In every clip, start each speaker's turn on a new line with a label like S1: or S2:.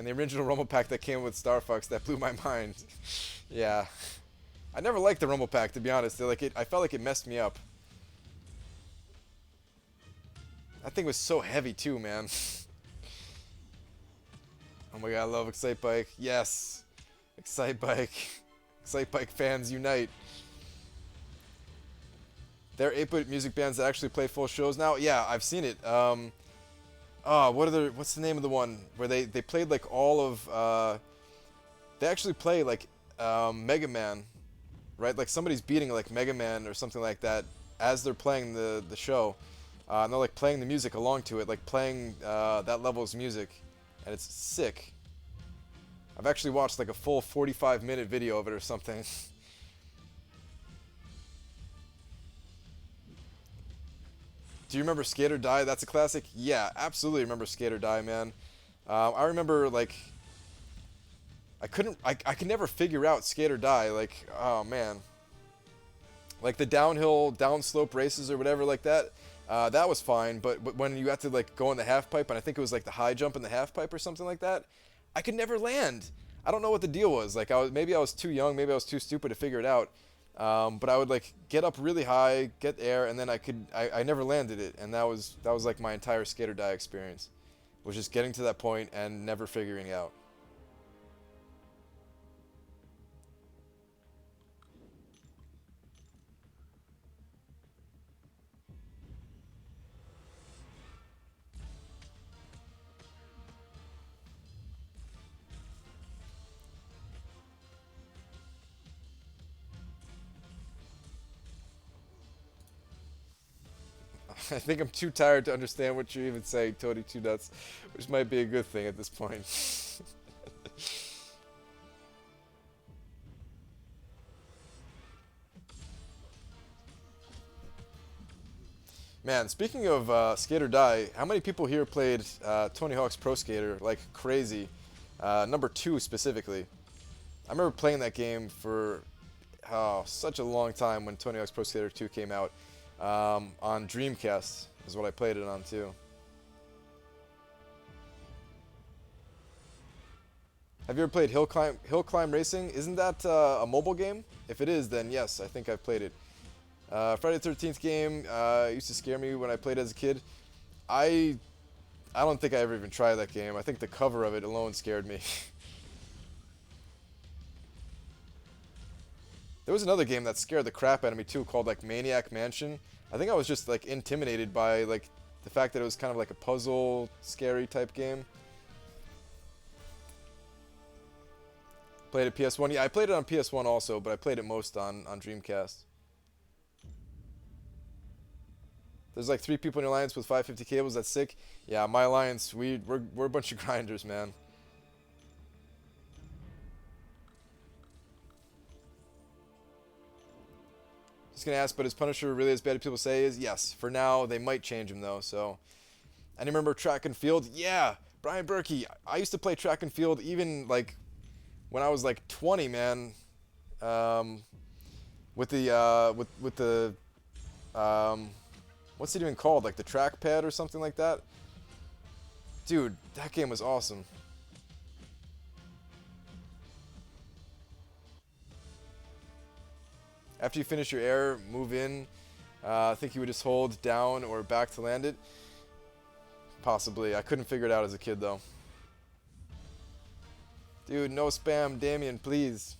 S1: and the original Rumble Pack that came with Star Fox that blew my mind. Yeah, I never liked the Rumble Pack, to be honest. I felt like it messed me up. That thing was so heavy too, man. Oh my god, I love Excite Bike. Yes, Excite Bike. Excite Bike fans unite. There are 8-bit music bands that actually play full shows now. Yeah, I've seen it. What's the name of the one where they played like all of they actually play like Mega Man, right? Like somebody's beating like Mega Man or something like that as they're playing the show. And they're like playing the music along to it, like playing that level's music, and it's sick. I've actually watched like a full 45-minute video of it or something. Do you remember Skate or Die? That's a classic. Yeah, absolutely remember Skate or Die, man. I remember like I could never figure out Skate or Die. Like, oh man, like the downhill downslope races or whatever like that. That was fine, but when you had to like go in the half pipe, and I think it was like the high jump in the half pipe or something like that, I could never land. I don't know what the deal was. Like maybe I was too young, maybe I was too stupid to figure it out. But I would like get up really high, get air, and then I never landed it, and that was like my entire Skate or Die experience, was just getting to that point and never figuring it out. I think I'm too tired to understand what you're even saying, Tony Two Nuts, which might be a good thing at this point. Man, speaking of Skate or Die, how many people here played Tony Hawk's Pro Skater like crazy? Number 2 specifically. I remember playing that game for such a long time when Tony Hawk's Pro Skater 2 came out. On Dreamcast is what I played it on too. Have you ever played Hill Climb Racing? Isn't that a mobile game? If it is, then yes, I think I've played it. Friday the 13th game used to scare me when I played as a kid. I I don't think I ever even tried that game. I think the cover of it alone scared me. There was another game that scared the crap out of me too, called like Maniac Mansion. I think I was just like intimidated by like the fact that it was kind of like a puzzle, scary type game. Played it PS1. Yeah, I played it on PS1 also, but I played it most on Dreamcast. There's like 3 people in your alliance with 550 cables. That's sick. Yeah, my alliance, we're a bunch of grinders, man. Just gonna ask, but is Punisher really as bad as people say? Is yes. For now, they might change him though. So, and you remember track and field? Yeah, Brian Berkey. I used to play track and field even like when I was like 20, man. Um, with the um, what's it even called? Like the trackpad or something like that. Dude, that game was awesome. After you finish your air, move in. I think you would just hold down or back to land it. Possibly. I couldn't figure it out as a kid though. Dude, no spam, Damien, please.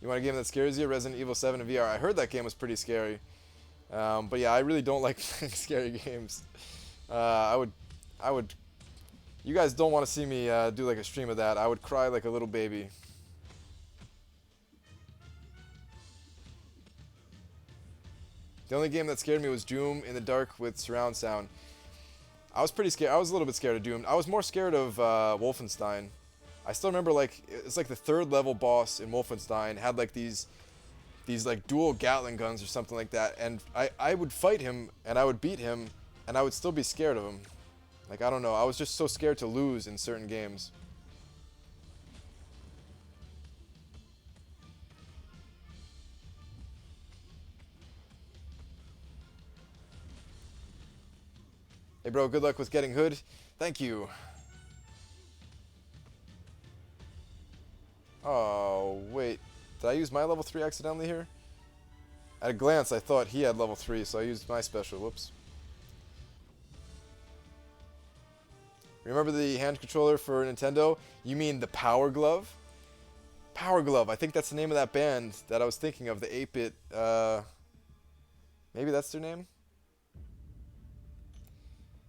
S1: You want a game that scares you? Resident Evil 7 in VR. I heard that game was pretty scary. But yeah, I really don't like playing scary games. I would. You guys don't want to see me do like a stream of that. I would cry like a little baby. The only game that scared me was Doom in the dark with surround sound. I was pretty scared. I was a little bit scared of Doom. I was more scared of Wolfenstein. I still remember like it's like the third level boss in Wolfenstein had like these like dual Gatling guns or something like that, and I would fight him and I would beat him and I would still be scared of him. Like I don't know. I was just so scared to lose in certain games. Hey, bro, good luck with getting hood. Thank you. Oh, wait. Did I use my level 3 accidentally here? At a glance, I thought he had level 3, so I used my special. Whoops. Remember the hand controller for Nintendo? You mean the Power Glove? Power Glove. I think that's the name of that band that I was thinking of. The 8-bit. Maybe that's their name?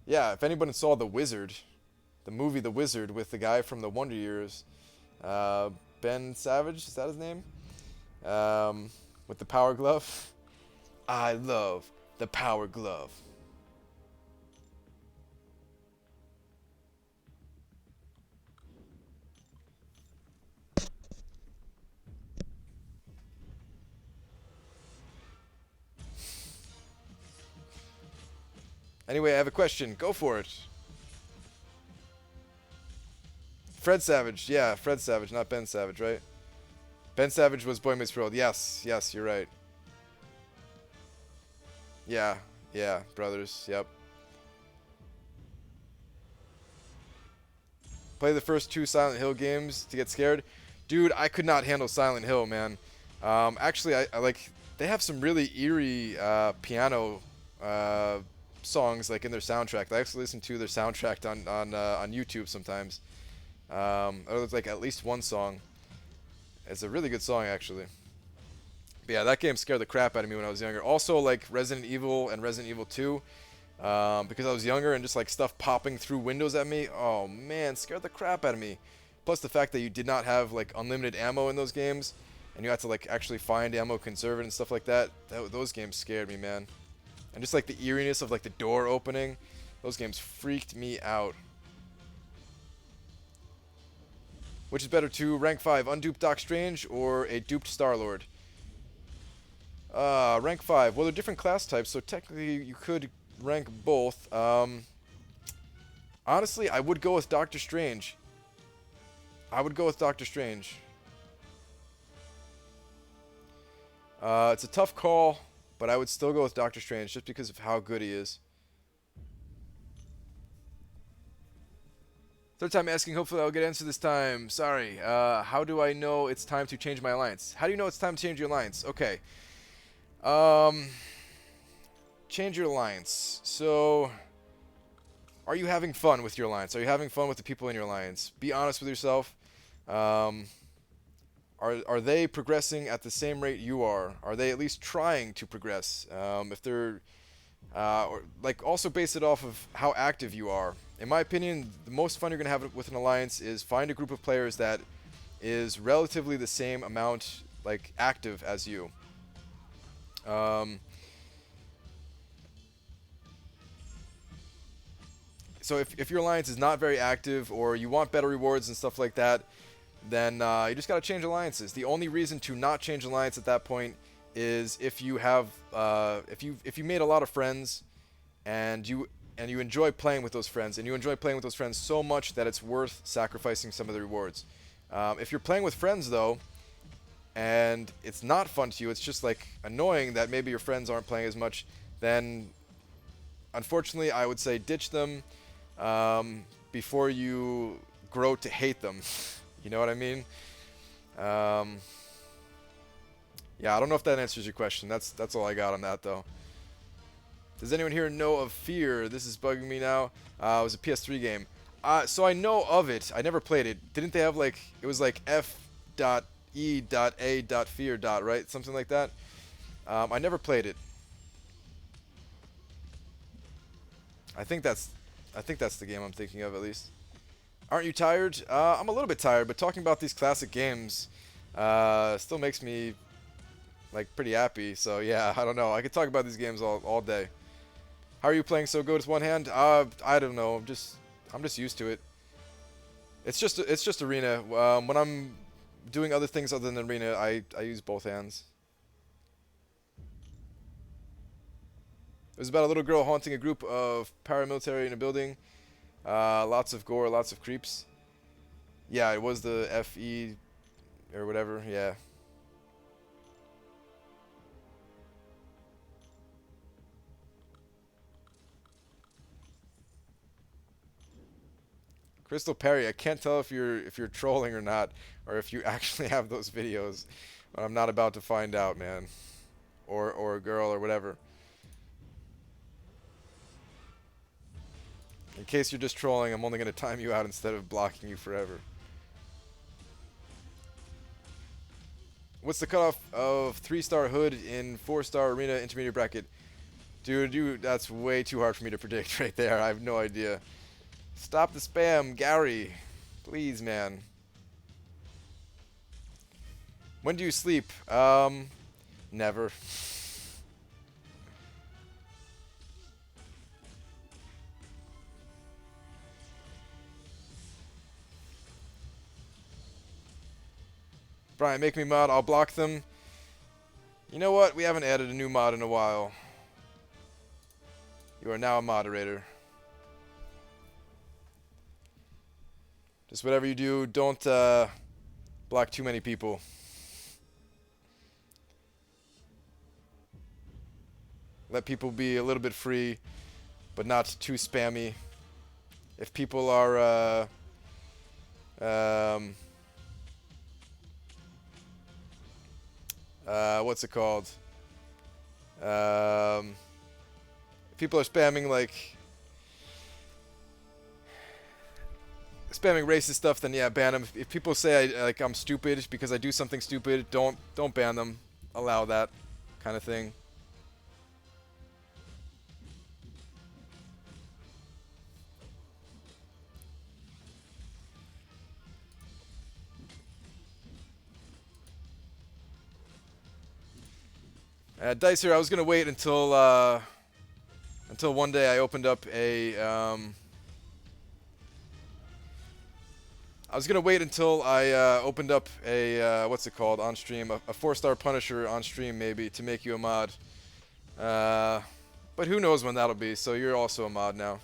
S1: Yeah, if anyone saw The Wizard, the movie The Wizard with the guy from the Wonder Years, Ben Savage, is that his name? With the Power Glove. I love the Power Glove. Anyway, I have a question. Go for it. Fred Savage. Yeah, Fred Savage, not Ben Savage, right? Ben Savage was Boy Meets World. Yes, yes, you're right. Yeah, yeah, brothers. Yep. Play the first 2 Silent Hill games to get scared. Dude, I could not handle Silent Hill, man. Actually, I like... They have some really eerie piano songs like in their soundtrack. I actually listen to their soundtrack on YouTube sometimes. Or like at least one song. It's a really good song, actually. But yeah, that game scared the crap out of me when I was younger. Also, like Resident Evil and Resident Evil 2, because I was younger and just like stuff popping through windows at me. Oh man, scared the crap out of me. Plus the fact that you did not have like unlimited ammo in those games, and you had to like actually find ammo, conserve it, and stuff like that. Those games scared me, man. And just like the eeriness of like the door opening, those games freaked me out. Which is better to rank 5, unduped Doc Strange or a duped Star-Lord? Rank 5. Well, they're different class types, so technically you could rank both. Honestly, I would go with Doctor Strange. I would go with Doctor Strange. It's a tough call, but I would still go with Doctor Strange just because of how good he is. Third time asking, hopefully I'll get an answer this time. Sorry. How do I know it's time to change my alliance? How do you know it's time to change your alliance? Okay. Change your alliance. So, are you having fun with your alliance? Are you having fun with the people in your alliance? Be honest with yourself. Are they progressing at the same rate you are? Are they at least trying to progress? If they're or like also base it off of how active you are. In my opinion, the most fun you're gonna have with an alliance is find a group of players that is relatively the same amount like active as you. So if your alliance is not very active or you want better rewards and stuff like that, then you just gotta change alliances. The only reason to not change alliance at that point is if you have if you made a lot of friends and you enjoy playing with those friends, and you enjoy playing with those friends so much that it's worth sacrificing some of the rewards. If you're playing with friends though, and it's not fun to you, it's just like annoying that maybe your friends aren't playing as much, then unfortunately I would say ditch them before you grow to hate them. You know what I mean? Yeah, I don't know if that answers your question. That's all I got on that though. Does anyone here know of Fear? This is bugging me now. It was a PS3 game. So I know of it. I never played it. Didn't they have like, it was like F.E.A.Fear. Right? Something like that. I never played it. I think that's the game I'm thinking of at least. Aren't you tired? I'm a little bit tired, but talking about these classic games still makes me like pretty happy. So yeah, I don't know. I could talk about these games all day. How are you playing so good with one hand? I don't know. I'm just used to it. It's just arena. When I'm doing other things other than arena, I use both hands. It was about a little girl haunting a group of paramilitary in a building. Lots of gore, lots of creeps. Yeah, it was the FE or whatever. Yeah. Crystal Perry, I can't tell if you're trolling or not, or if you actually have those videos. But I'm not about to find out, man. Or a girl or whatever. In case you're just trolling, I'm only gonna time you out instead of blocking you forever. What's the cutoff of 3-star hood in 4-star arena intermediate bracket? Dude, that's way too hard for me to predict right there. I have no idea. Stop the spam, Gary. Please, man. When do you sleep? Never. Brian, make me mod. I'll block them. You know what? We haven't added a new mod in a while. You are now a moderator. Just whatever you do, don't block too many people. Let people be a little bit free, but not too spammy. If people are what's it called? If people are spamming racist stuff, then yeah, ban them. If people say I'm stupid because I do something stupid, don't ban them. Allow that kind of thing. Dicer, I was gonna wait until one day I opened up a what's it called on stream, a 4-star Punisher on stream maybe to make you a mod. But who knows when that'll be? So you're also a mod now.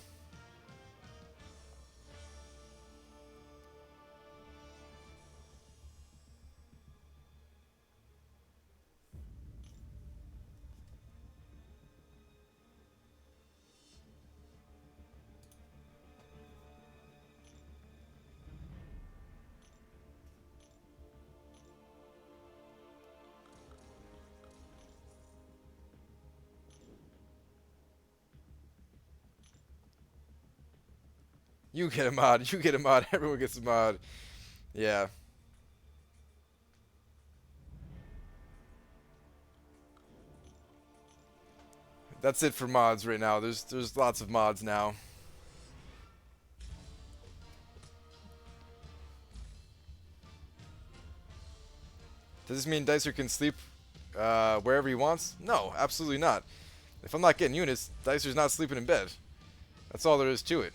S1: You get a mod. You get a mod. Everyone gets a mod. Yeah. That's it for mods right now. There's lots of mods now. Does this mean Dicer can sleep wherever he wants? No, absolutely not. If I'm not getting units, Dicer's not sleeping in bed. That's all there is to it.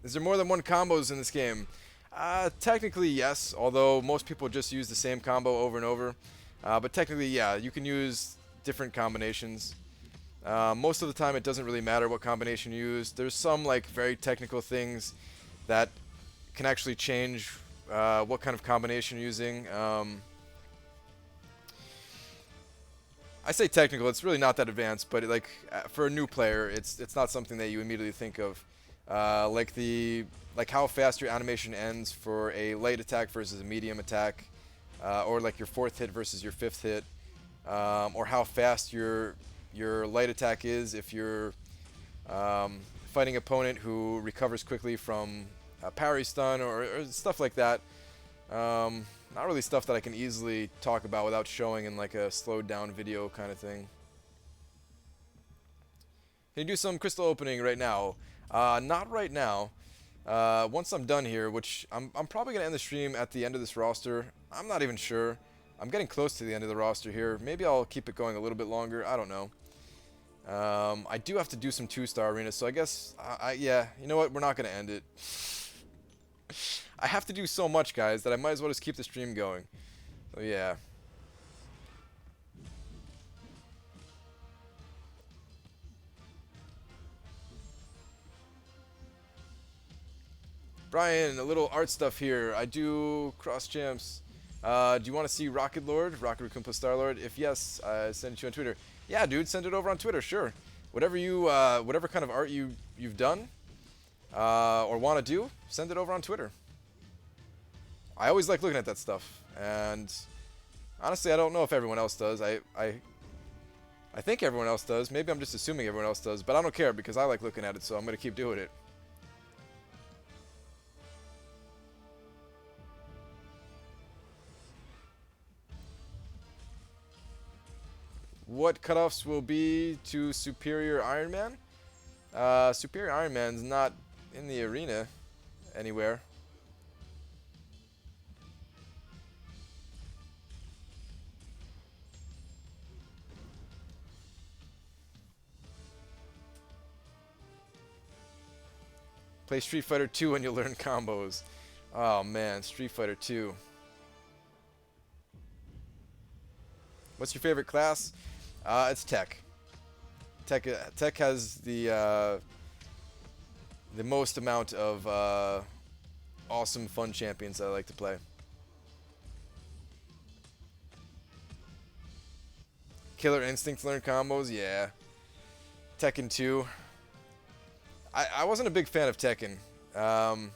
S1: Is there more than one combos in this game? Technically, yes, although most people just use the same combo over and over. But technically, yeah, you can use different combinations. Most of the time, it doesn't really matter what combination you use. There's some very technical things that can actually change what kind of combination you're using. I say technical, it's really not that advanced, but for a new player, it's not something that you immediately think of. How fast your animation ends for a light attack versus a medium attack, or your 4th hit versus your 5th hit, or how fast your light attack is if you're fighting an opponent who recovers quickly from a parry stun or stuff like that. Not really stuff that I can easily talk about without showing in a slowed down video kind of thing. Can you do some crystal opening right now? Not right now. Once I'm done here, which I'm probably going to end the stream at the end of this roster. I'm not even sure. I'm getting close to the end of the roster here. Maybe I'll keep it going a little bit longer. I don't know. I do have to do some 2-star arenas, so I guess, yeah, you know what? We're not going to end it. I have to do so much, guys, that I might as well just keep the stream going. So, yeah. Brian, a little art stuff here. I do cross champs. Do you want to see Rocket Lord, Rocket Raccoon plus Star Lord? If yes, I send it to you on Twitter. Yeah, dude, send it over on Twitter. Sure. Whatever whatever kind of art you've done, or want to do, send it over on Twitter. I always like looking at that stuff, and honestly, I don't know if everyone else does. I think everyone else does. Maybe I'm just assuming everyone else does, but I don't care because I like looking at it, so I'm gonna keep doing it. What cutoffs will be to Superior Iron Man? Superior Iron Man's not in the arena anywhere. Play Street Fighter 2 and you'll learn combos. Oh man, Street Fighter 2. What's your favorite class? It's Tech. Tech has the most amount of awesome, fun champions I like to play. Killer Instinct learn combos, yeah. Tekken 2. I wasn't a big fan of Tekken. I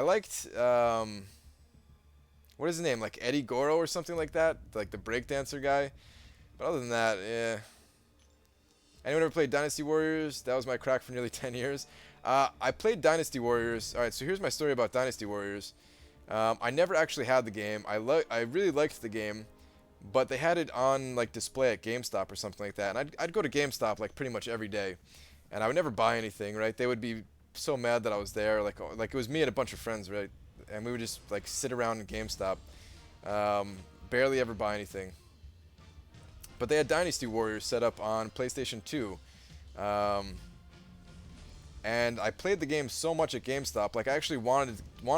S1: liked what is his name? Like Eddie Goro or something like that, like the breakdancer guy. But other than that, yeah. Anyone ever played Dynasty Warriors? That was my crack for nearly 10 years. I played Dynasty Warriors. All right, so here's my story about Dynasty Warriors. I never actually had the game. I really liked the game, but they had it on like display at GameStop or something like that. And I'd go to GameStop like pretty much every day, and I would never buy anything. Right? They would be so mad that I was there. Like it was me and a bunch of friends, right? And we would just like sit around in GameStop, barely ever buy anything. But they had Dynasty Warriors set up on PlayStation 2. And I played the game so much at GameStop. Like I actually wanted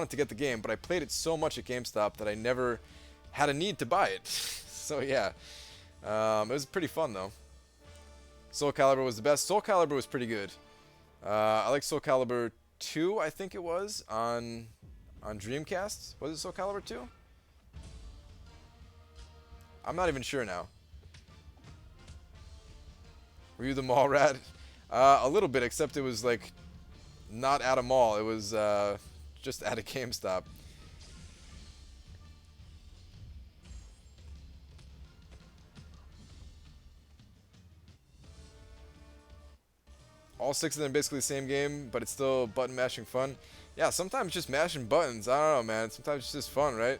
S1: to get the game, but I played it so much at GameStop that I never had a need to buy it. So yeah, it was pretty fun though. Soul Calibur was the best. Soul Calibur was pretty good. I like Soul Calibur 2, I think it was on Dreamcast. Was it Soul Calibur 2? I'm not even sure now. Were you the mall rat? A little bit, except it was like not at a mall. It was just at a GameStop. All 6 of them basically the same game, but it's still button mashing fun. Yeah, sometimes just mashing buttons. I don't know, man. Sometimes it's just fun, right?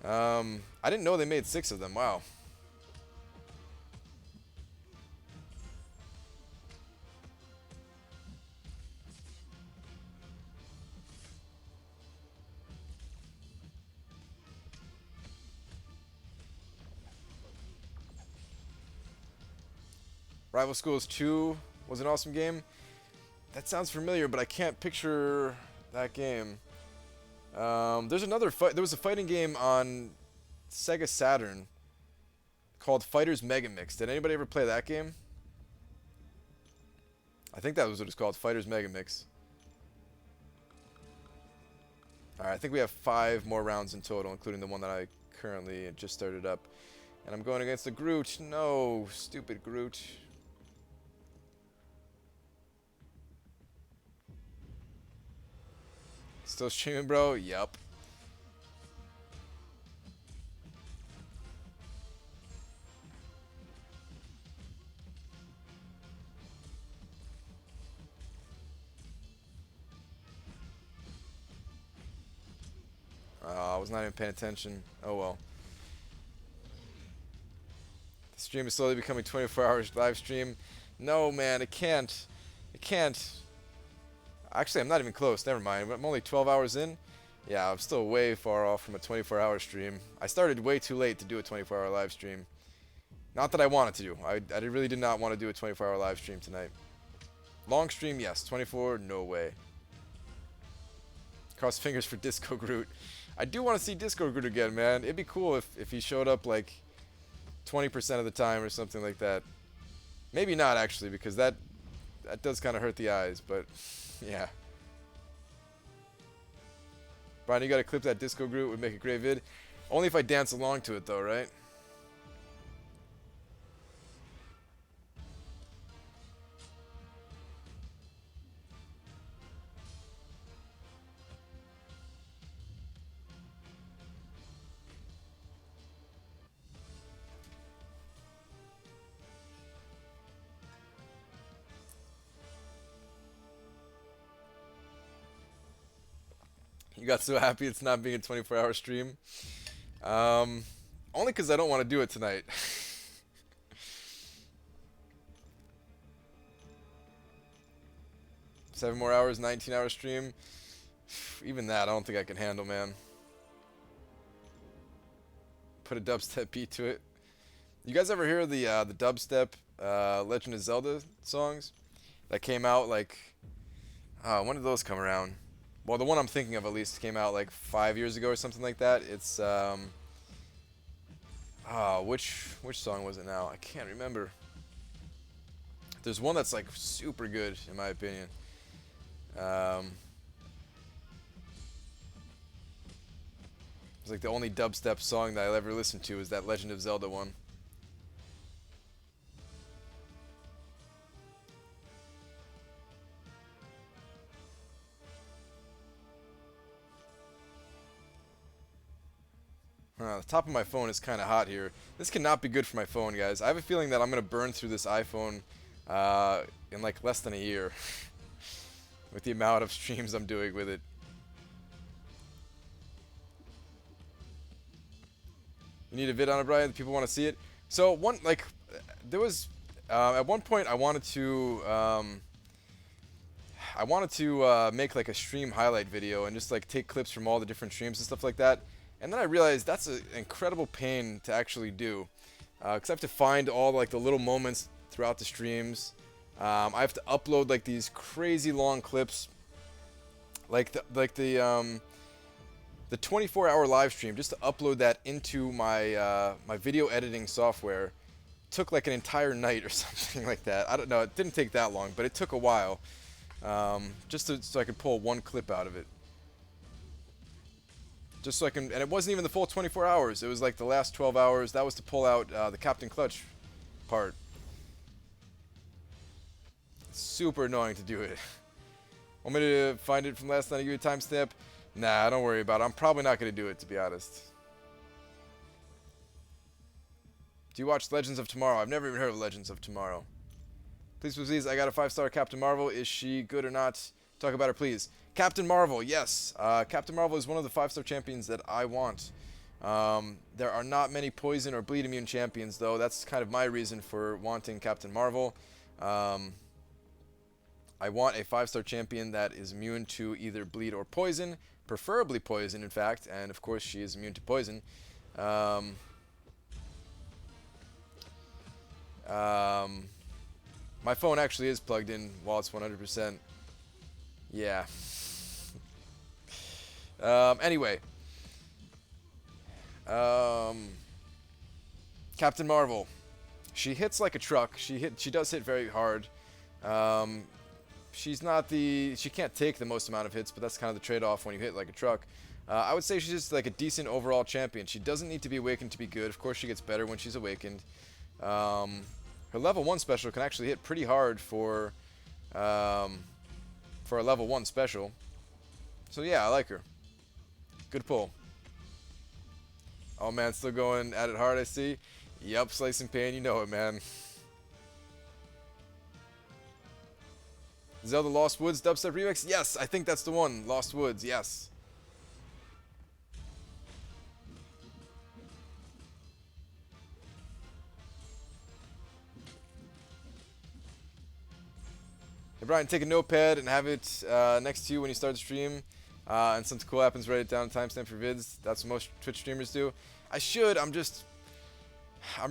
S1: I didn't know they made 6 of them. Wow. Rival Schools 2 was an awesome game. That sounds familiar, but I can't picture that game. There's another fight. There was a fighting game on Sega Saturn called Fighters Mega Mix. Did anybody ever play that game? I think that was what it's called, Fighters Mega Mix. Alright, I think we have 5 more rounds in total, including the one that I currently just started up. And I'm going against the Groot. No, stupid Groot. Still streaming, bro? Yup. I was not even paying attention. Oh well. The stream is slowly becoming 24 hours live stream. No, man, it can't. It can't. Actually, I'm not even close. Never mind. I'm only 12 hours in. Yeah, I'm still way far off from a 24-hour stream. I started way too late to do a 24-hour live stream. Not that I wanted to do. I really did not want to do a 24-hour live stream tonight. Long stream, yes. 24, no way. Cross fingers for Disco Groot. I do want to see Disco Groot again, man. It'd be cool if he showed up like 20% of the time or something like that. Maybe not, actually, because that does kind of hurt the eyes, but yeah. Brian, you gotta clip that disco group. Would make a great vid. Only if I dance along to it, though, right? You got so happy it's not being a 24-hour stream. Um, Only because I don't want to do it tonight. 7 more hours, 19-hour stream. Even that, I don't think I can handle, man. Put a dubstep beat to it. You guys ever hear the dubstep Legend of Zelda songs that came out like when did those come around? Well, the one I'm thinking of at least came out like 5 years ago or something like that. It's which song was it now? I can't remember. There's one that's like super good in my opinion. It's like the only dubstep song that I'll ever listen to is that Legend of Zelda one. The top of my phone is kind of hot here. This cannot be good for my phone, guys. I have a feeling that I'm going to burn through this iPhone in like less than a year with the amount of streams I'm doing with it. You need a vid on it, Brian? People want to see it. So there was at one point I wanted to make like a stream highlight video and just like take clips from all the different streams and stuff like that. And then I realized that's an incredible pain to actually do, because I have to find all like the little moments throughout the streams. I have to upload like these crazy long clips, like the 24-hour live stream. Just to upload that into my my video editing software took like an entire night or something like that. I don't know. It didn't take that long, but it took a while, so I could pull one clip out of it. Just so I can, and it wasn't even the full 24 hours. It was like the last 12 hours. That was to pull out the Captain Clutch part. It's super annoying to do it. Want me to find it from last night and give you a timestamp? Nah, don't worry about it. I'm probably not going to do it, to be honest. Do you watch Legends of Tomorrow? I've never even heard of Legends of Tomorrow. Please, I got a 5-star Captain Marvel. Is she good or not? Talk about her, please. Captain Marvel, yes. Captain Marvel is one of the 5-star champions that I want. There are not many poison or bleed immune champions, though. That's kind of my reason for wanting Captain Marvel. I want a 5-star champion that is immune to either bleed or poison, preferably poison, in fact, and of course she is immune to poison. My phone actually is plugged in while it's 100%. Yeah. Anyway. Captain Marvel. She hits like a truck. She does hit very hard. She can't take the most amount of hits, but that's kind of the trade-off when you hit like a truck. I would say she's just like a decent overall champion. She doesn't need to be awakened to be good. Of course, she gets better when she's awakened. Her level 1 special can actually hit pretty hard for a level 1 special. So yeah, I like her. Good pull. Oh man, still going at it hard, I see. Yup, Slicing Pain, you know it, man. Zelda Lost Woods dubstep remix? Yes, I think that's the one. Lost Woods, yes. Hey Brian, take a notepad and have it next to you when you start the stream. And something cool happens, write it down, timestamp for vids. That's what most Twitch streamers do. I should, I'm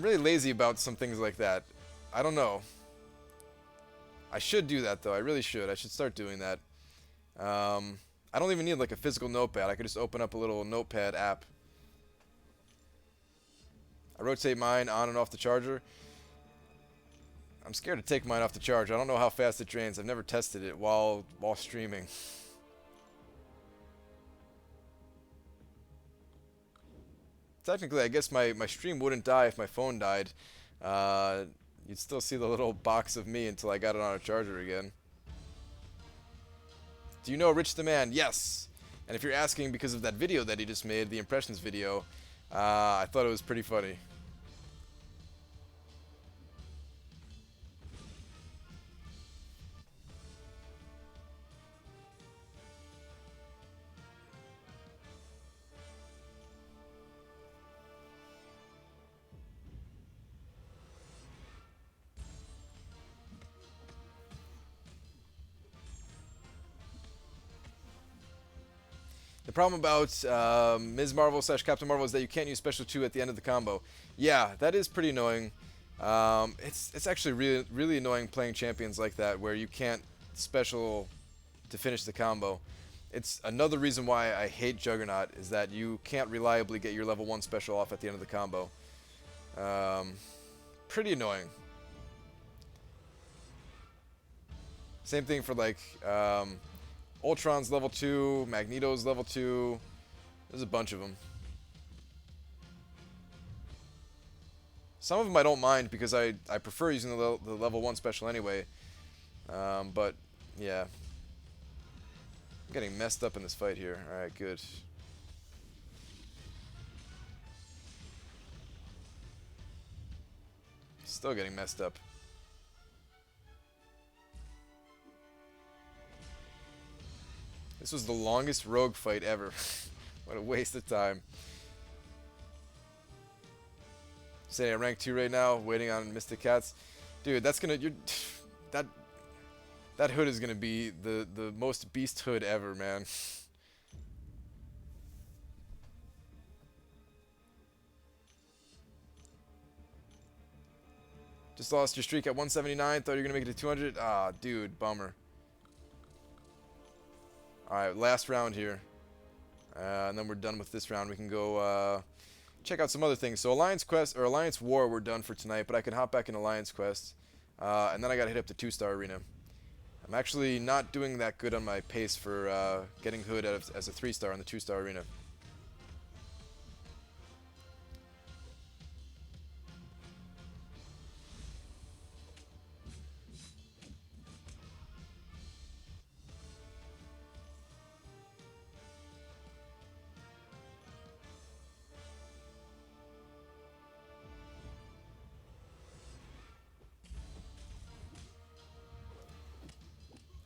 S1: really lazy about some things like that. I don't know. I should do that though, I really should. I should start doing that. I don't even need like a physical notepad. I could just open up a little notepad app. I rotate mine on and off the charger. I'm scared to take mine off the charger. I don't know how fast it drains. I've never tested it while streaming. technically, I guess my stream wouldn't die if my phone died. Uh, you'd still see the little box of me until I got it on a charger again. Do you know Rich the Man? Yes. And if you're asking because of that video that he just made, the impressions video, I thought it was pretty funny. The problem about Ms. Marvel slash Captain Marvel is that you can't use Special 2 at the end of the combo. Yeah, that is pretty annoying. It's actually really annoying playing champions like that where you can't special to finish the combo. It's another reason why I hate Juggernaut is that you can't reliably get your level 1 special off at the end of the combo. Pretty annoying. Same thing for like Ultron's level 2, Magneto's level 2. There's a bunch of them. Some of them I don't mind because I prefer using the level 1 special anyway. But, yeah. I'm getting messed up in this fight here. Alright, good. Still getting messed up. This was the longest rogue fight ever. What a waste of time. Sitting at rank 2 right now, waiting on Mystic Cats. Dude, that's gonna that hood is gonna be the most beast hood ever, man. Just lost your streak at 179, thought you were gonna make it to 200. Ah, dude, bummer. Alright, last round here. And then we're done with this round. We can go check out some other things. So Alliance Quest, or Alliance War, we're done for tonight, but I can hop back in Alliance Quest. And then I gotta hit up the 2-star arena. I'm actually not doing that good on my pace for getting Hood as a 3-star on the 2-star arena.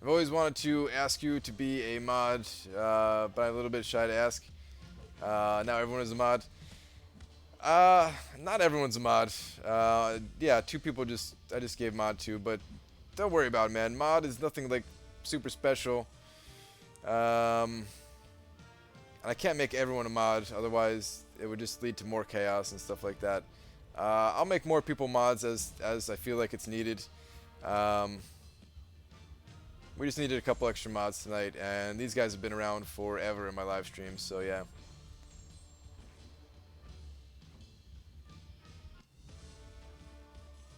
S1: I've always wanted to ask you to be a mod, but I'm a little bit shy to ask. Now everyone is a mod. Not everyone's a mod. Yeah, 2 people I just gave mod to, but don't worry about it, man. Mod is nothing like super special. And I can't make everyone a mod, otherwise it would just lead to more chaos and stuff like that. I'll make more people mods as I feel like it's needed. We just needed a couple extra mods tonight, and these guys have been around forever in my live streams, so yeah.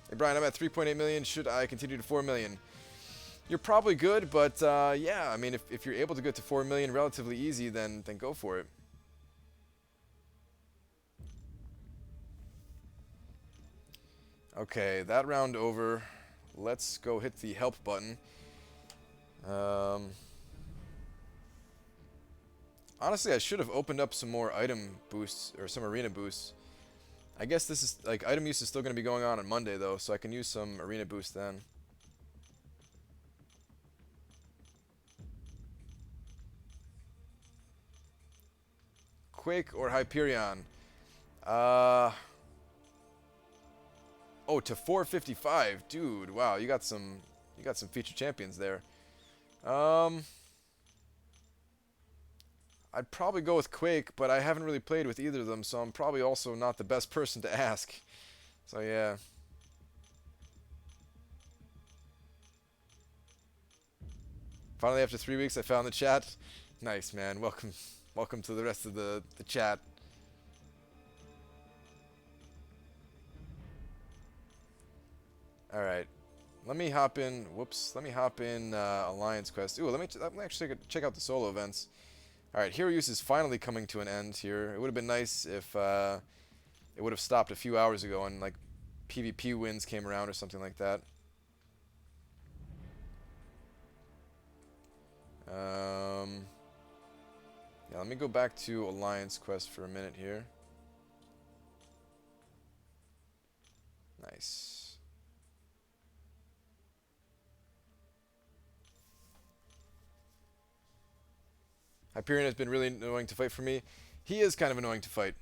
S1: Hey Brian, I'm at 3.8 million. Should I continue to 4 million? You're probably good, but yeah, I mean, if you're able to get to 4 million relatively easy, then go for it. Okay, that round over. Let's go hit the help button. Honestly, I should have opened up some more item boosts, or some arena boosts. I guess this is, like, item use is still going to be going on Monday, though, so I can use some arena boost then. Quake or Hyperion? Oh, to 455, dude. Wow, you got some featured champions there. I'd probably go with Quake, but I haven't really played with either of them, so I'm probably also not the best person to ask. So yeah. Finally, after 3 weeks, I found the chat. Nice, man. Welcome to the rest of the chat. All right. Let me hop in. Whoops. Let me hop in Alliance Quest. Ooh, let me actually check out the solo events. Alright, Hero Use is finally coming to an end here. It would have been nice if it would have stopped a few hours ago and like PvP wins came around or something like that. Yeah, let me go back to Alliance Quest for a minute here. Nice. Hyperion has been really annoying to fight for me. He is kind of annoying to fight.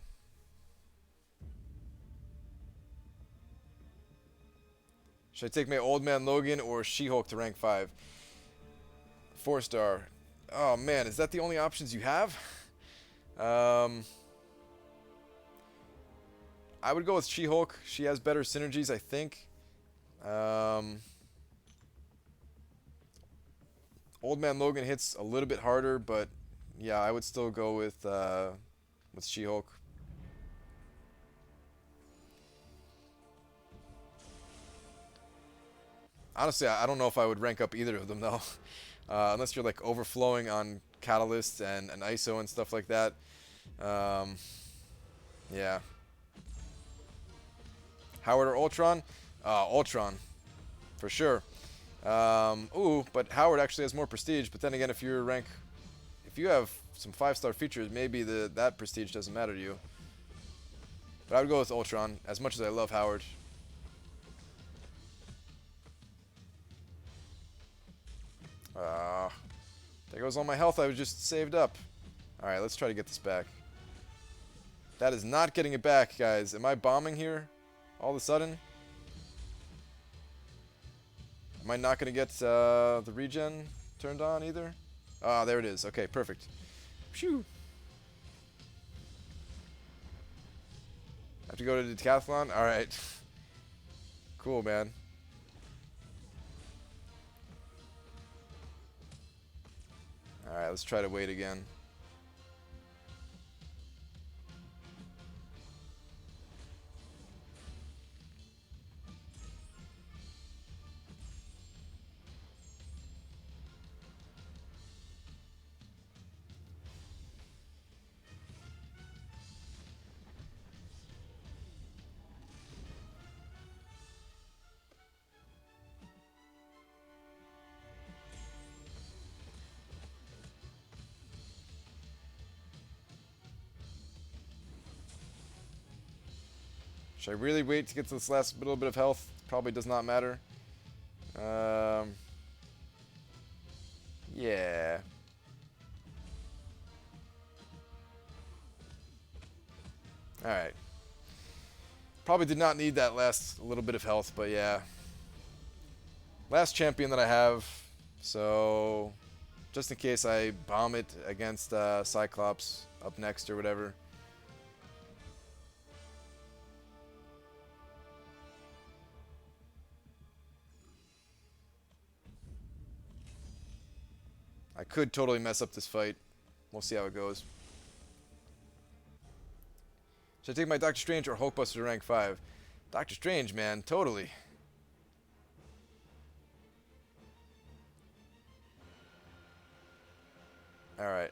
S1: Should I take my Old Man Logan or She-Hulk to rank 5? 4-star. Oh man, is that the only options you have? I would go with She-Hulk. She has better synergies, I think. Old Man Logan hits a little bit harder, but yeah, I would still go with She-Hulk. Honestly, I don't know if I would rank up either of them though, unless you're like overflowing on Catalyst and ISO and stuff like that. Yeah. Howard or Ultron? Ultron, for sure. Ooh, but Howard actually has more prestige. But then again, if you have some 5-star features, maybe that prestige doesn't matter to you. But I would go with Ultron, as much as I love Howard. There goes all my health I was just saved up. Alright, let's try to get this back. That is not getting it back, guys. Am I bombing here all of a sudden? Am I not going to get the regen turned on either? Ah, there it is. Okay, perfect. Phew. Have to go to the decathlon? Alright. Cool, man. Alright, let's try to wait again. Should I really wait to get to this last little bit of health? Probably does not matter. Yeah. Alright. Probably did not need that last little bit of health, but yeah. Last champion that I have, so just in case I bomb it against Cyclops up next or whatever. I could totally mess up this fight. We'll see how it goes. Should I take my Doctor Strange or Hulkbuster to rank 5? Doctor Strange, man, totally. Alright.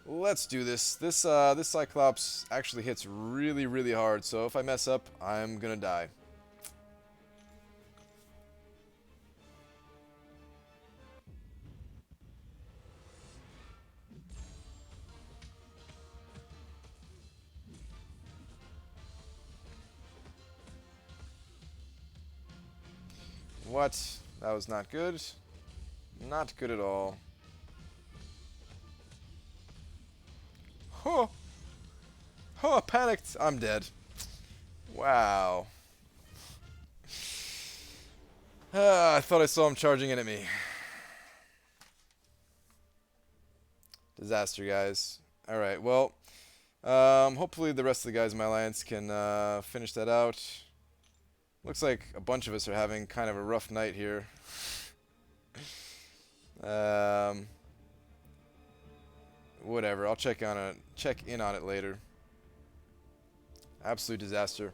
S1: Let's do this. This Cyclops actually hits really, really hard, so if I mess up, I'm gonna die. What? That was not good. Not good at all. Oh! Oh, panicked. I'm dead. Wow. I thought I saw him charging in at me. Disaster, guys. Alright, well, hopefully the rest of the guys in my alliance can finish that out. Looks like a bunch of us are having kind of a rough night here. Whatever, I'll check in on it later. Absolute disaster.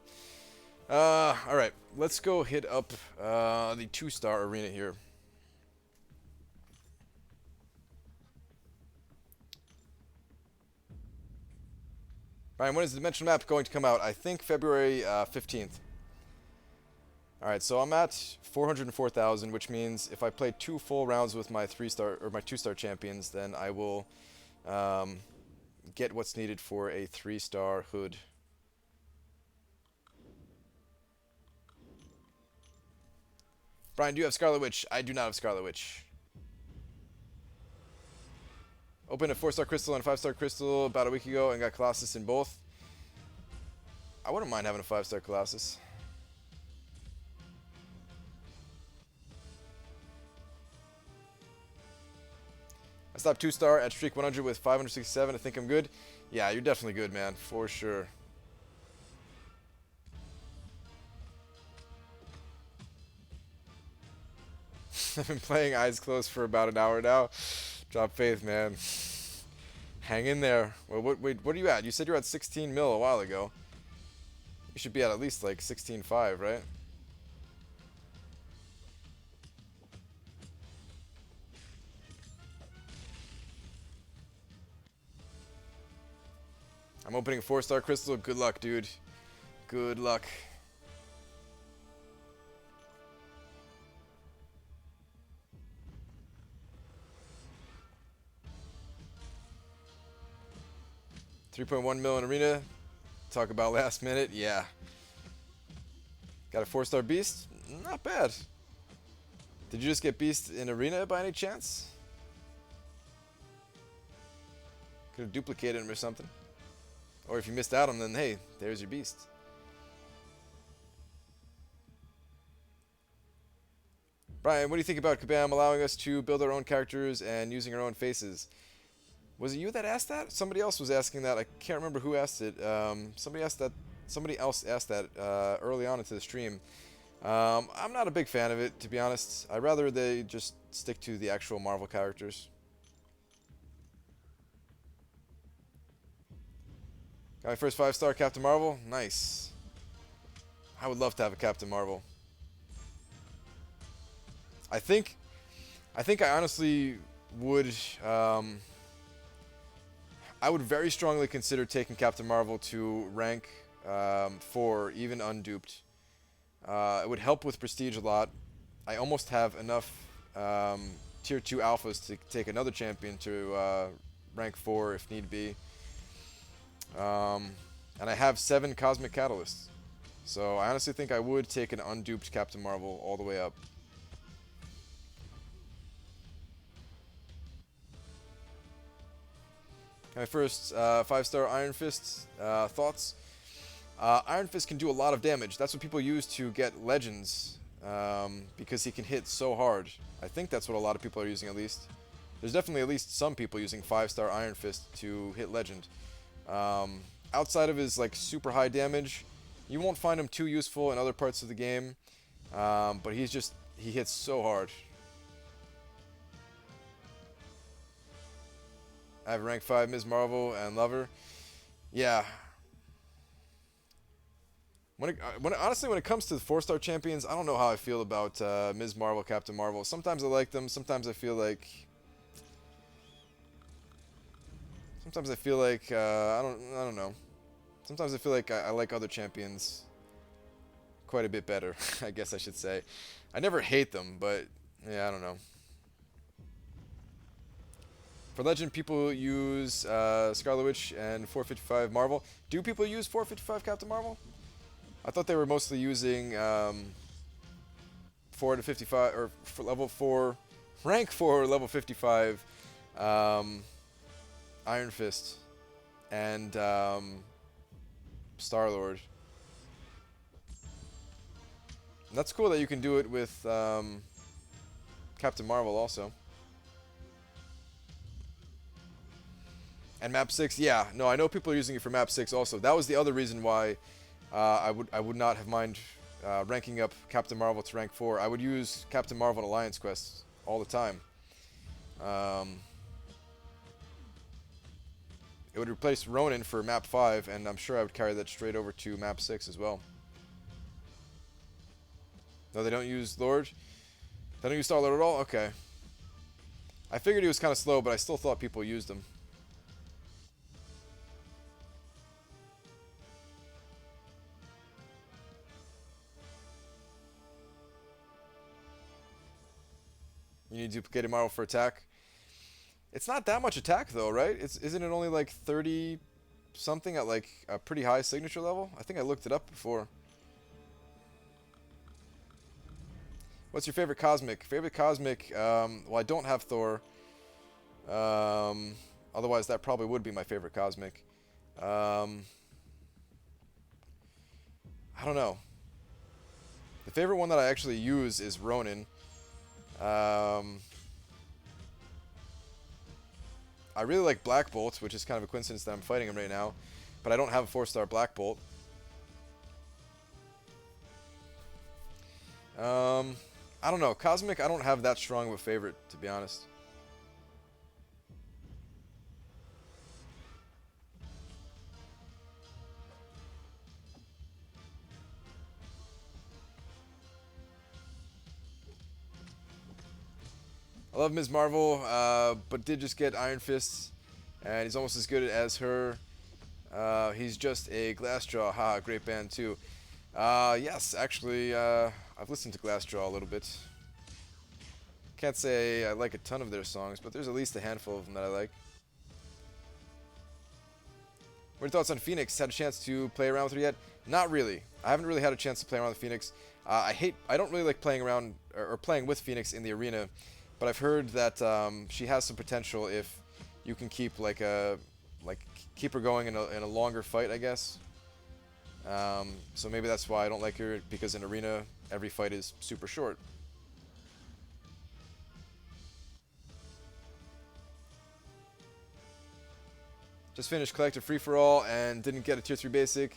S1: Alright, let's go hit up the 2-star arena here. Ryan, when is the Dimensional Map going to come out? I think February 15th. Alright, so I'm at 404,000, which means if I play 2 full rounds with my 3-star or my 2-star champions, then I will um, get what's needed for a 3-star hood. Brian, do you have Scarlet Witch? I do not have Scarlet Witch. Opened a 4-star crystal and a 5-star crystal about a week ago and got Colossus in both. I wouldn't mind having a 5-star Colossus. I stopped 2-star at streak 100 with 567. I think I'm good. Yeah, you're definitely good, man, for sure. I've been playing Eyes Closed for about an hour now. Drop faith, man. Hang in there. Well, wait, what are you at? You said you were at 16 mil a while ago. You should be at least like 16.5, right? I'm opening a 4-star crystal. Good luck, dude. Good luck. $3.1 million arena. Talk about last minute. Yeah. Got a 4-star beast. Not bad. Did you just get beast in arena by any chance? Could have duplicated him or something. Or if you missed out on them, then hey, there's your beast. Brian, what do you think about Kabam allowing us to build our own characters and using our own faces? Was it you that asked that? Somebody else was asking that. I can't remember who asked it. Somebody else asked that early on into the stream. I'm not a big fan of it, to be honest. I'd rather they just stick to the actual Marvel characters. Got my first 5-star Captain Marvel. Nice. I would love to have a Captain Marvel. I think I honestly would. I would very strongly consider taking Captain Marvel to rank 4, even unduped. It would help with prestige a lot. I almost have enough tier 2 alphas to take another champion to rank 4 if need be. And I have 7 Cosmic Catalysts. So I honestly think I would take an unduped Captain Marvel all the way up. My first 5-star Iron Fist thoughts. Iron Fist can do a lot of damage. That's what people use to get legends, because he can hit so hard. I think that's what a lot of people are using, at least. There's definitely at least some people using 5-star Iron Fist to hit legend. Outside of his like super high damage, you won't find him too useful in other parts of the game. But he hits so hard. I have rank 5 Ms. Marvel and Lover. Yeah. Honestly, when it comes to the 4-star champions, I don't know how I feel about Ms. Marvel, Captain Marvel. Sometimes I like them. Sometimes I feel like I don't know. Sometimes I feel like I like other champions quite a bit better. I guess I should say. I never hate them, but yeah, I don't know. For Legend, people use Scarlet Witch and 455 Marvel. Do people use 455 Captain Marvel? I thought they were mostly using 4 to 55 or for level 4, rank 4, level 55 Iron Fist and Star-Lord. And that's cool that you can do it with Captain Marvel also. And map 6, yeah, no, I know people are using it for map 6 also. That was the other reason why I would not have mind ranking up Captain Marvel to rank 4. I would use Captain Marvel in Alliance quests all the time. It would replace Ronin for map 5, and I'm sure I would carry that straight over to map 6 as well. No, they don't use Lord? They don't use Star-Lord at all? Okay. I figured he was kind of slow, but I still thought people used him. You need duplicated Marvel for attack. It's not that much attack though, right? Isn't it only like 30 something at like a pretty high signature level? I think I looked it up before. What's your favorite cosmic? Favorite cosmic? Well, I don't have Thor. Otherwise, that probably would be my favorite cosmic. I don't know. The favorite one that I actually use is Ronin. I really like Black Bolt, which is kind of a coincidence that I'm fighting him right now. But I don't have a 4-star Black Bolt. I don't know. Cosmic, I don't have that strong of a favorite, to be honest. I love Ms. Marvel, but did just get Iron Fists, and he's almost as good as her. He's just a Glassjaw. Haha, great band too. Yes, actually, I've listened to Glassjaw a little bit. Can't say I like a ton of their songs, but there's at least a handful of them that I like. What are your thoughts on Phoenix? Had a chance to play around with her yet? Not really. I haven't really had a chance to play around with Phoenix. I don't really like playing around or playing with Phoenix in the arena, but I've heard that she has some potential if you can keep keep her going in a longer fight, I guess. So maybe that's why I don't like her, because in arena every fight is super short. Just finished Collective Free-For-All and didn't get a Tier 3 Basic.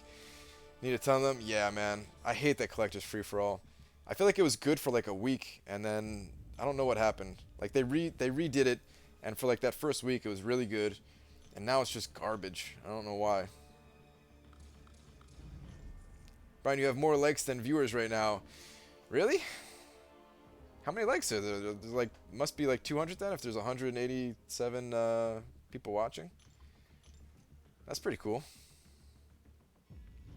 S1: Need a ton of them? Yeah, man. I hate that Collector's Free-For-All. I feel like it was good for like a week, and then I don't know what happened. Like they redid it, and for like that first week it was really good, and now it's just garbage. I don't know why. Brian, you have more likes than viewers right now. Really? How many likes are there? There's like must be like 200 then if there's 187 people watching. That's pretty cool.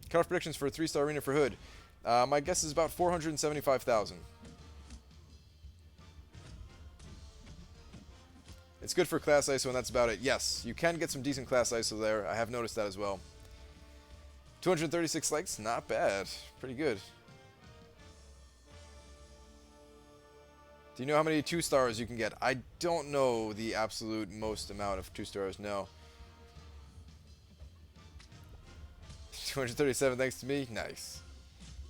S1: Cutoff predictions for a 3-star arena for Hood. My guess is about 475,000. It's good for class ISO, and that's about it. Yes, you can get some decent class ISO there. I have noticed that as well. 236 likes, not bad. Pretty good. Do you know how many 2-stars you can get? I don't know the absolute most amount of 2-stars, no. 237 thanks to me. Nice.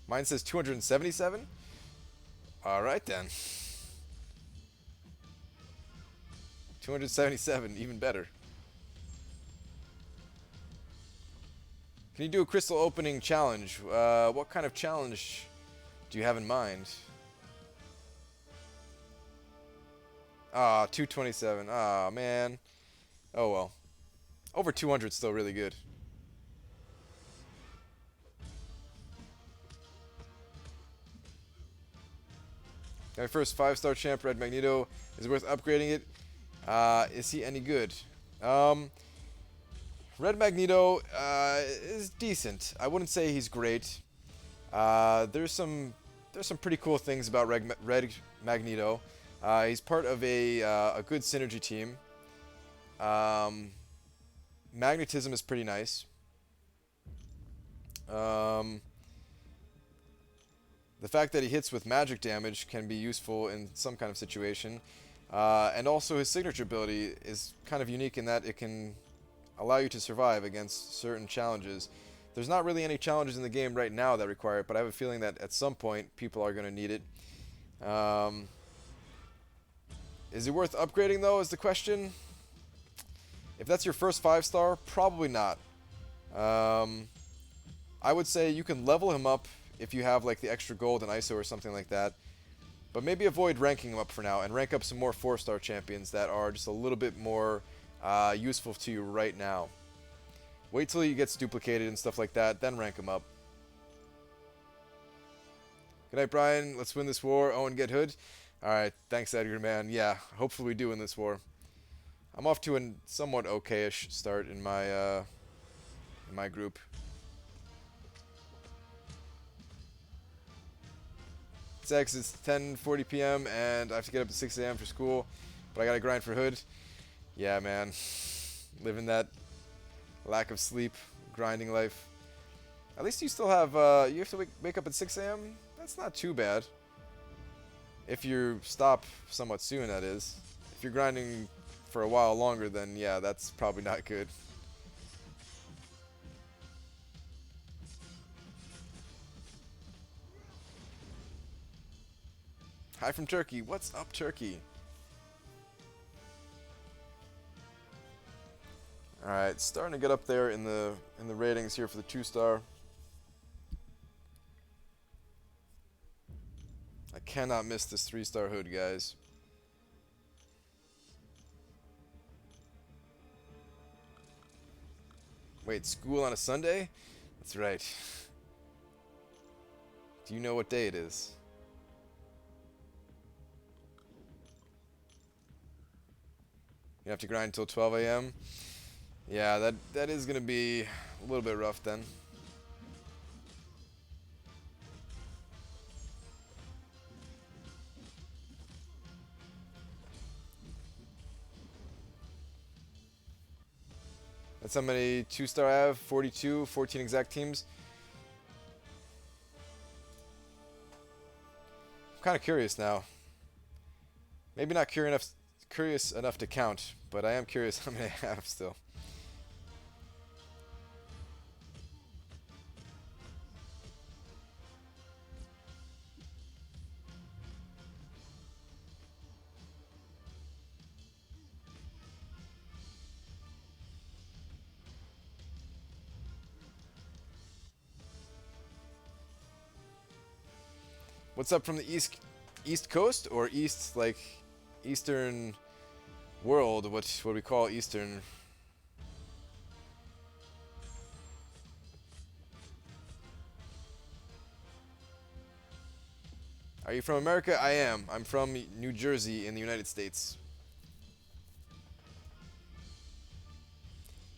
S1: Mine says 277. All right then. 277, even better. Can you do a crystal opening challenge? What kind of challenge do you have in mind? Ah, 227. Ah, man. Oh well. Over 200 is still really good. My first 5-star champ, Red Magneto. Is it worth upgrading it? Is he any good? Red Magneto is decent. I wouldn't say he's great. There's some pretty cool things about Red Magneto. He's part of a good synergy team. Magnetism is pretty nice. The fact that he hits with magic damage can be useful in some kind of situation. And also his signature ability is kind of unique in that it can allow you to survive against certain challenges. There's not really any challenges in the game right now that require it, but I have a feeling that at some point people are going to need it. Is it worth upgrading though, is the question. If that's your first 5-star, probably not. I would say you can level him up if you have like the extra gold and ISO or something like that. But maybe avoid ranking him up for now and rank up some more 4-star champions that are just a little bit more useful to you right now. Wait till he gets duplicated and stuff like that, then rank him up. Good night, Brian. Let's win this war. Owen, get Hood. Alright, thanks, Edgar, man. Yeah, hopefully we do win this war. I'm off to a somewhat okay-ish start in my group. 6X, it's 10:40 p.m. and I have to get up at 6 a.m. for school, but I gotta grind for Hood. Yeah, man. Living that lack of sleep, grinding life. At least you still have, you have to wake up at 6 a.m.? That's not too bad. If you stop somewhat soon, that is. If you're grinding for a while longer, then yeah, that's probably not good. Hi from Turkey. What's up, Turkey? All right, starting to get up there in the ratings here for the 2-star. I cannot miss this 3-star Hood, guys. Wait, school on a Sunday? That's right. Do you know what day it is? You have to grind until 12 a.m.? Yeah, that is going to be a little bit rough then. That's how many 2-star I have? 42, 14 exact teams. I'm kind of curious now. Maybe not curious enough to count, but I am curious how many I have still. What's up from the East Coast, or East, like Eastern world? What we call Eastern? Are you from America? I am. I'm from New Jersey in the United States.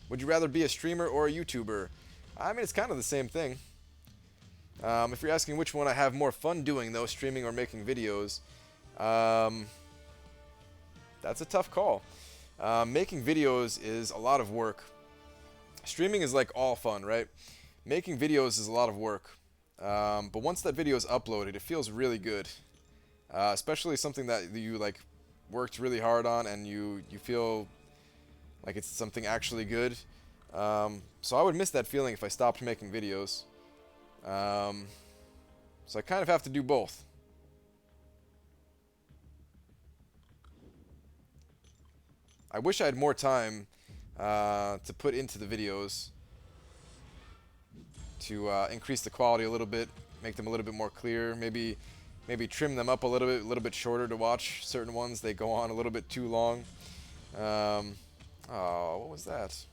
S1: Would you rather be a streamer or a YouTuber? I mean, it's kind of the same thing. If you're asking which one I have more fun doing, though, streaming or making videos, that's a tough call. Making videos is a lot of work. Streaming is like all fun, right? Making videos is a lot of work. But once that video is uploaded, it feels really good. Especially something that you like worked really hard on and you feel like it's something actually good. So I would miss that feeling if I stopped making videos. So I kind of have to do both. I wish I had more time to put into the videos to increase the quality a little bit, make them a little bit more clear, maybe trim them up a little bit shorter to watch. Certain ones, they go on a little bit too long. Oh, what was that?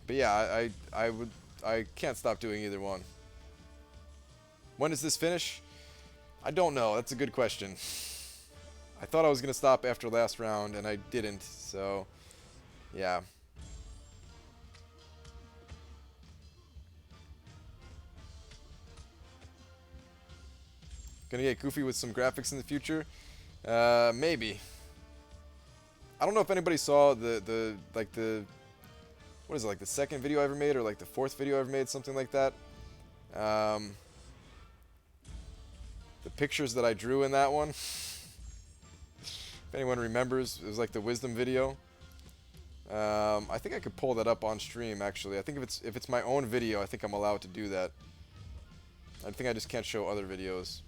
S1: But yeah, I can't stop doing either one. When does this finish? I don't know. That's a good question. I thought I was gonna stop after last round, and I didn't. So, yeah. Gonna get goofy with some graphics in the future? Maybe. I don't know if anybody saw the what is it, like the second video I ever made, or like the fourth video I ever made, something like that. The pictures that I drew in that one. If anyone remembers, it was like the wisdom video. I think I could pull that up on stream, actually. I think if it's my own video, I think I'm allowed to do that. I think I just can't show other videos.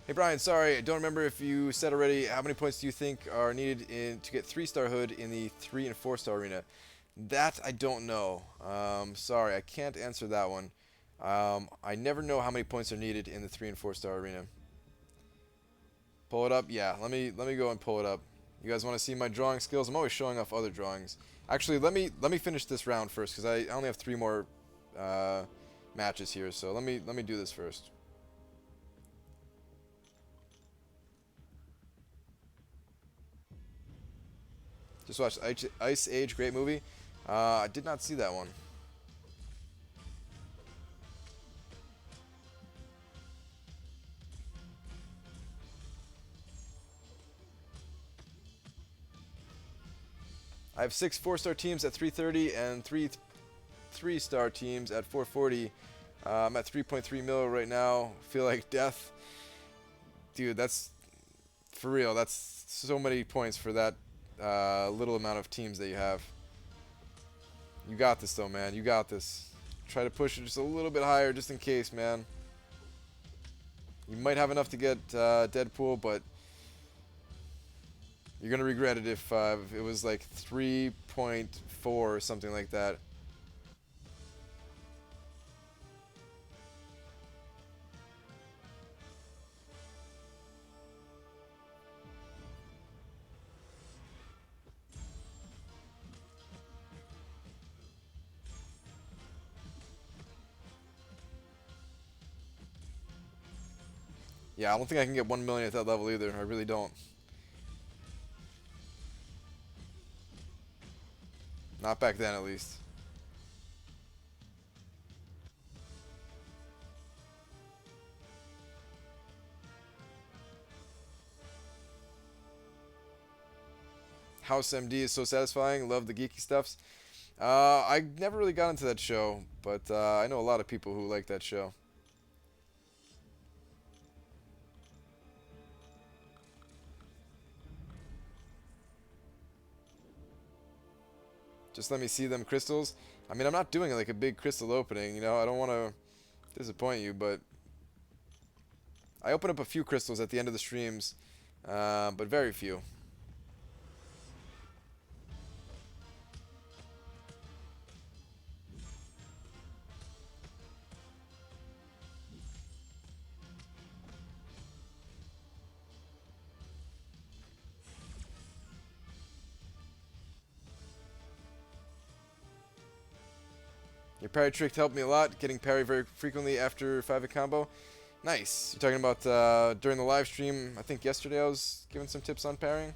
S1: Hey Brian, sorry, I don't remember if you said already. How many points do you think are needed to get 3-star Hood in the 3 and 4-star arena? That I don't know. Sorry, I can't answer that one. I never know how many points are needed in the 3 and 4-star arena. Pull it up? Yeah, let me go and pull it up. You guys want to see my drawing skills? I'm always showing off other drawings. Actually, let me finish this round first, because I only have 3 more matches here. So let me do this first. Just watched Ice Age, great movie. I did not see that one. I have 6 4-star teams at 330 and 3-star teams at 440. I'm at 3.3 mil right now. Feel like death. Dude, that's for real. That's so many points for that little amount of teams that you have. You got this, though, man. You got this. Try to push it just a little bit higher just in case, man. You might have enough to get Deadpool, but you're going to regret it if it was like 3.4 or something like that. Yeah, I don't think I can get 1 million at that level either. I really don't. Not back then, at least. House MD is so satisfying. Love the geeky stuffs. I never really got into that show, but I know a lot of people who like that show. Just let me see them crystals. I mean, I'm not doing like a big crystal opening, you know. I don't want to disappoint you, but I open up a few crystals at the end of the streams, but very few. Your parry trick helped me a lot, getting parry very frequently after 5-hit combo. Nice. You're talking about during the live stream, I think yesterday I was giving some tips on parrying.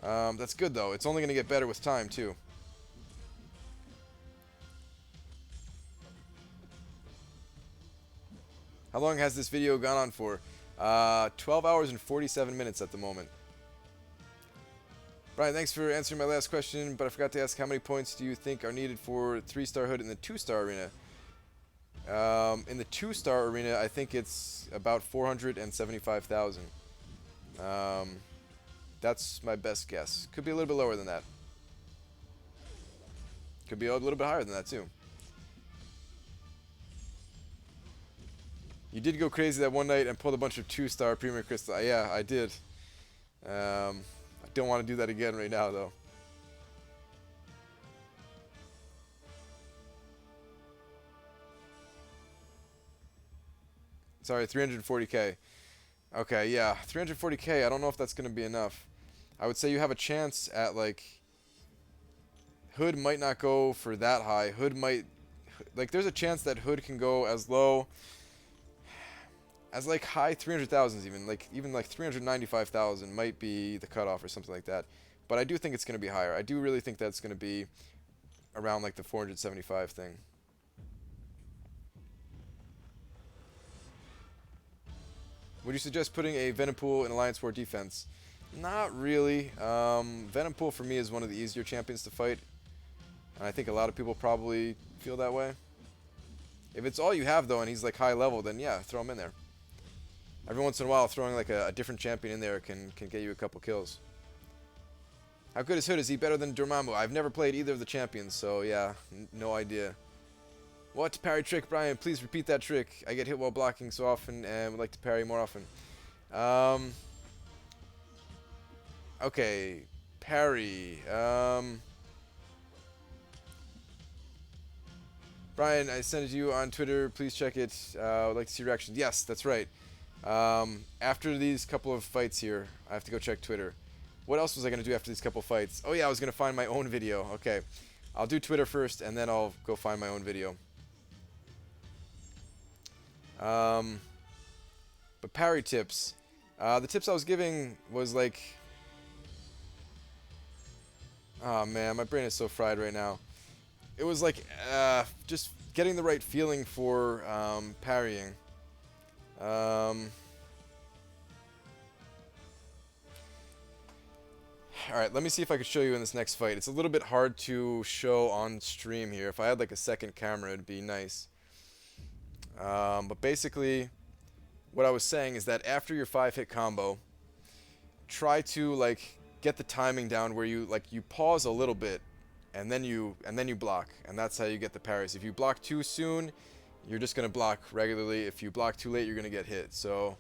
S1: That's good though. It's only going to get better with time too. How long has this video gone on for? 12 hours and 47 minutes at the moment. Brian, thanks for answering my last question, but I forgot to ask how many points do you think are needed for 3-star hood in the 2-star arena? In the 2-star arena, I think it's about 475,000. That's my best guess. Could be a little bit lower than that. Could be a little bit higher than that too. You did go crazy that one night and pulled a bunch of 2-star Premier Crystal. Yeah, I did. I don't want to do that again right now, though. Sorry, 340k. Okay, yeah, 340k. I don't know if that's going to be enough. I would say you have a chance at, like... Hood might not go for that high. Hood might... Like, there's a chance that Hood can go as low... as like high 300,000s even like 395,000 might be the cutoff or something like that. But I do think it's going to be higher. I do really think that's going to be around like the 475 thing. Would you suggest putting a Venompool in Alliance War defense? Not really. Venompool for me is one of the easier champions to fight. And I think a lot of people probably feel that way. If it's all you have though and he's like high level, then yeah, throw him in there. Every once in a while, throwing like a different champion in there can get you a couple kills. How good is Hood? Is he better than Dormammu? I've never played either of the champions, so yeah, no idea. What? Parry trick, Brian? Please repeat that trick. I get hit while blocking so often and would like to parry more often. Okay, parry. Brian, I sent it to you on Twitter. Please check it. I would like to see reactions. Yes, that's right. After these couple of fights here, I have to go check Twitter. What else was I going to do after these couple fights? Oh yeah, I was going to find my own video. Okay. I'll do Twitter first, and then I'll go find my own video. But parry tips. The tips I was giving was like... Oh man, my brain is so fried right now. It was like just getting the right feeling for parrying. Um, all right, let me see if I could show you in this next fight. It's a little bit hard to show on stream here. If I had like a second camera, it'd be nice. But basically, what I was saying is that after your 5-hit combo, try to like get the timing down where you pause a little bit and then you block, and that's how you get the parries. If you block too soon, you're just gonna block regularly. If you block too late, you're gonna get hit. So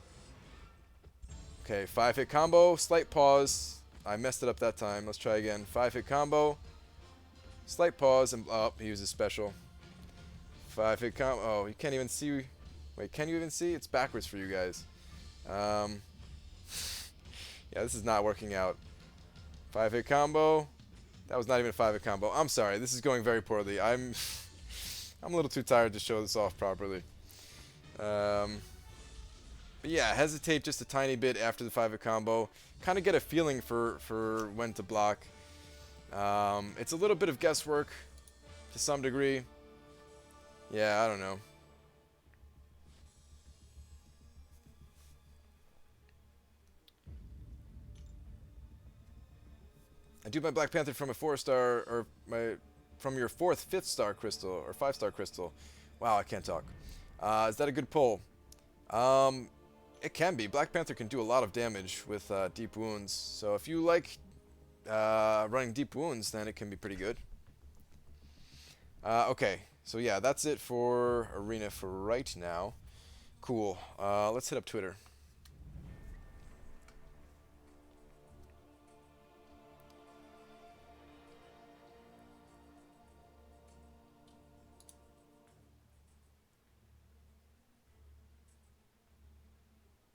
S1: okay, 5-hit combo, slight pause. I messed it up that time. Let's try again. 5-hit combo, slight pause, and oh, he uses special. 5-hit combo. Oh, you can't even see. Wait, can you even see? It's backwards for you guys. Um, yeah, this is not working out. 5-hit combo. That was not even a 5-hit combo. I'm sorry. This is going very poorly. I'm a little too tired to show this off properly. But yeah, hesitate just a tiny bit after the 5-hit combo. Kind of get a feeling for when to block. It's a little bit of guesswork to some degree. Yeah, I don't know. I do my Black Panther from a 4-star, or from your 4th, 5th star crystal, or 5-star crystal. Wow, I can't talk. Is that a good pull? It can be. Black Panther can do a lot of damage with deep wounds. So if you like running deep wounds, then it can be pretty good. Okay, so yeah, that's it for Arena for right now. Cool. Let's hit up Twitter.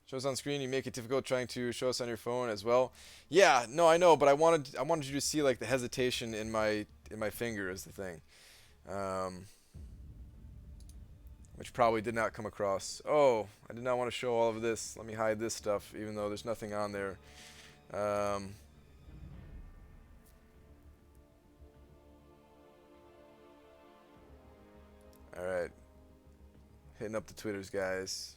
S1: Shows on screen, you make it difficult trying to show us on your phone as well. Yeah, no, I know, but I wanted you to see like the hesitation in my finger is the thing, which probably did not come across. Oh, I did not want to show all of this. Let me hide this stuff, even though there's nothing on there. All right, hitting up the Twitters, guys.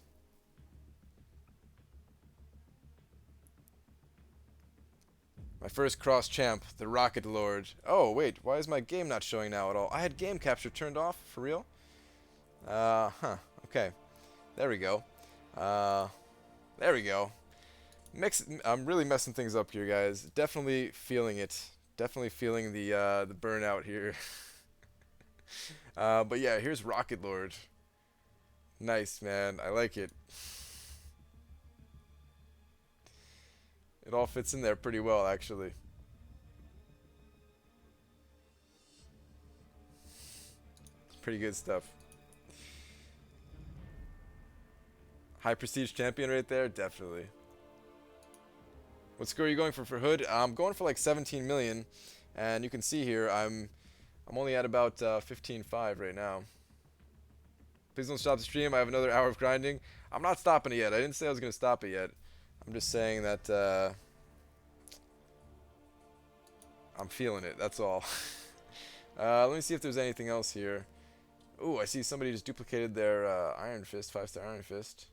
S1: My first cross champ, the Rocket Lord. Oh, wait, why is my game not showing now at all? I had game capture turned off, for real? Okay. There we go. Uh, there we go. I'm really messing things up here, guys. Definitely feeling it. Definitely feeling the burnout here. But yeah, here's Rocket Lord. Nice, man. I like it. It all fits in there pretty well, actually. It's pretty good stuff. High prestige champion right there, definitely. What score are you going for Hood? I'm going for like 17 million, and you can see here I'm only at about 15.5 right now. Please don't stop the stream. I have another hour of grinding. I'm not stopping it yet. I didn't say I was going to stop it yet. I'm just saying that I'm feeling it. That's all. Let me see if there's anything else here. Ooh, I see somebody just duplicated their Iron Fist, 5-star Iron Fist.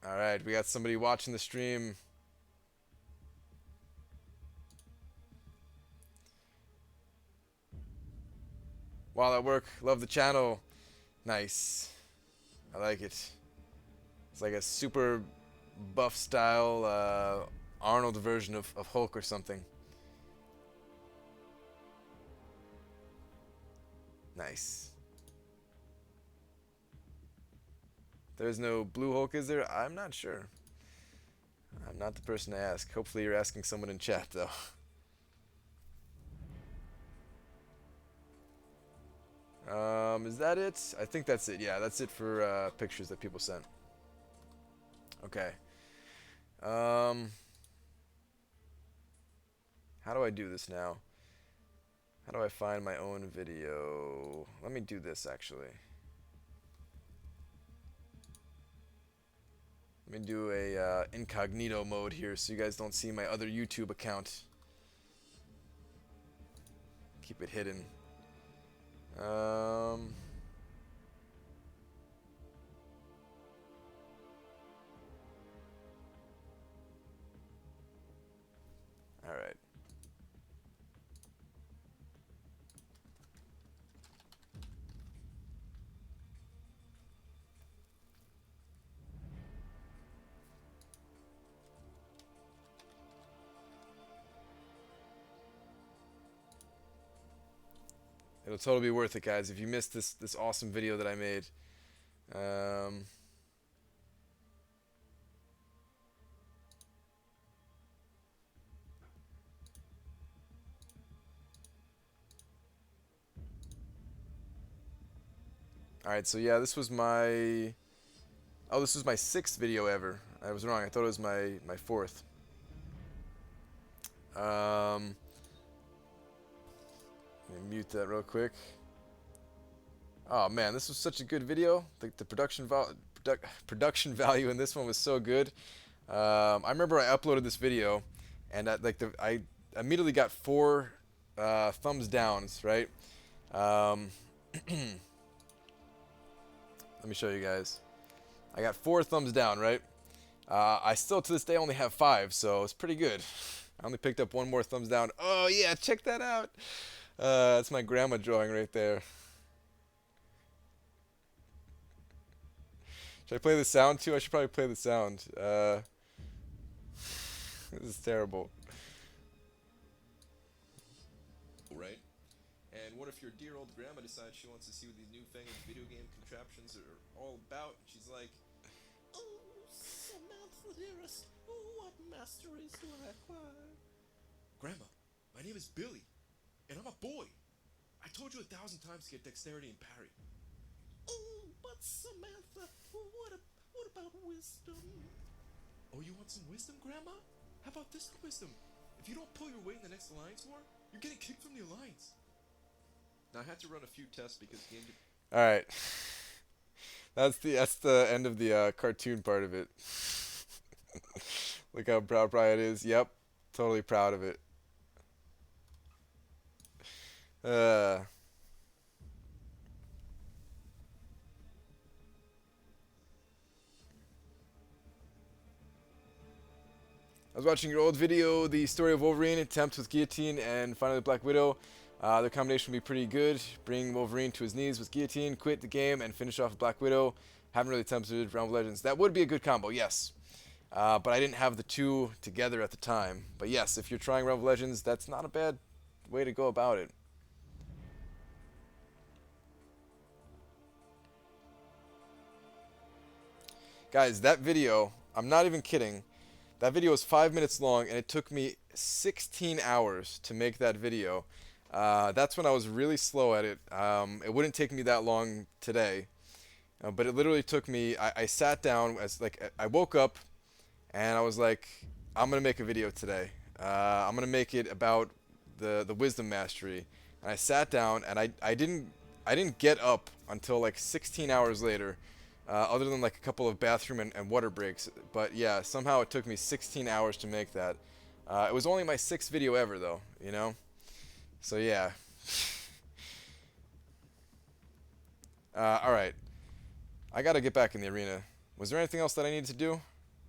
S1: Alright, we got somebody watching the stream. While at work, love the channel. Nice. I like it. It's like a super buff style Arnold version of Hulk or something. Nice. There's no blue Hulk, is there? I'm not sure. I'm not the person to ask. Hopefully you're asking someone in chat, though. Is that it? I think that's it. Yeah, that's it for pictures that people sent. Okay. How do I do this now? How do I find my own video? Let me do this, actually. Let me do a incognito mode here so you guys don't see my other YouTube account. Keep it hidden. All right. It'll totally be worth it, guys, if you missed this awesome video that I made. Alright, so yeah, this was my... Oh, this was my 6th video ever. I was wrong. I thought it was my 4th. Let me mute that real quick. Oh man, this was such a good video. The production value in this one was so good. I remember I uploaded this video, and I immediately got 4 thumbs downs, right? Let me show you guys. I got 4 thumbs down, right? I still to this day only have 5, so it's pretty good. I only picked up 1 more thumbs down. Oh yeah, check that out. That's my grandma drawing right there. Should I play the sound too? I should probably play the sound. This is terrible. Right? And what if your dear old grandma decides she wants to see what these newfangled video game contraptions are all about? She's like,
S2: "Oh, Samantha dearest, what masteries do I acquire?"
S1: Grandma, my name is Billy, and I'm a boy. I told you 1,000 times to get dexterity and parry.
S2: "Oh, but Samantha, what about wisdom?"
S1: Oh, you want some wisdom, Grandma? How about this wisdom? If you don't pull your weight in the next Alliance War, you're getting kicked from the Alliance. Now I had to run a few tests because game. All right, that's the end of the cartoon part of it. Look how proud Brian is. Yep, totally proud of it. I was watching your old video, the story of Wolverine, attempts with guillotine, and finally Black Widow. The combination would be pretty good. Bring Wolverine to his knees with guillotine, quit the game, and finish off with Black Widow. Haven't really attempted Realm of Legends. That would be a good combo, yes. But I didn't have the 2 together at the time. But yes, if you're trying Realm of Legends, that's not a bad way to go about it. Guys, that video, I'm not even kidding. That video was 5 minutes long, and it took me 16 hours to make that video. That's when I was really slow at it. It wouldn't take me that long today, but it literally took me. I sat down I woke up, and I was like, I'm gonna make a video today. I'm gonna make it about the wisdom mastery. And I sat down, and I didn't get up until like 16 hours later. Other than like a couple of bathroom and water breaks. But yeah, somehow it took me 16 hours to make that. It was only my 6th video ever though, you know? So yeah. Alright. I gotta get back in the arena. Was there anything else that I needed to do?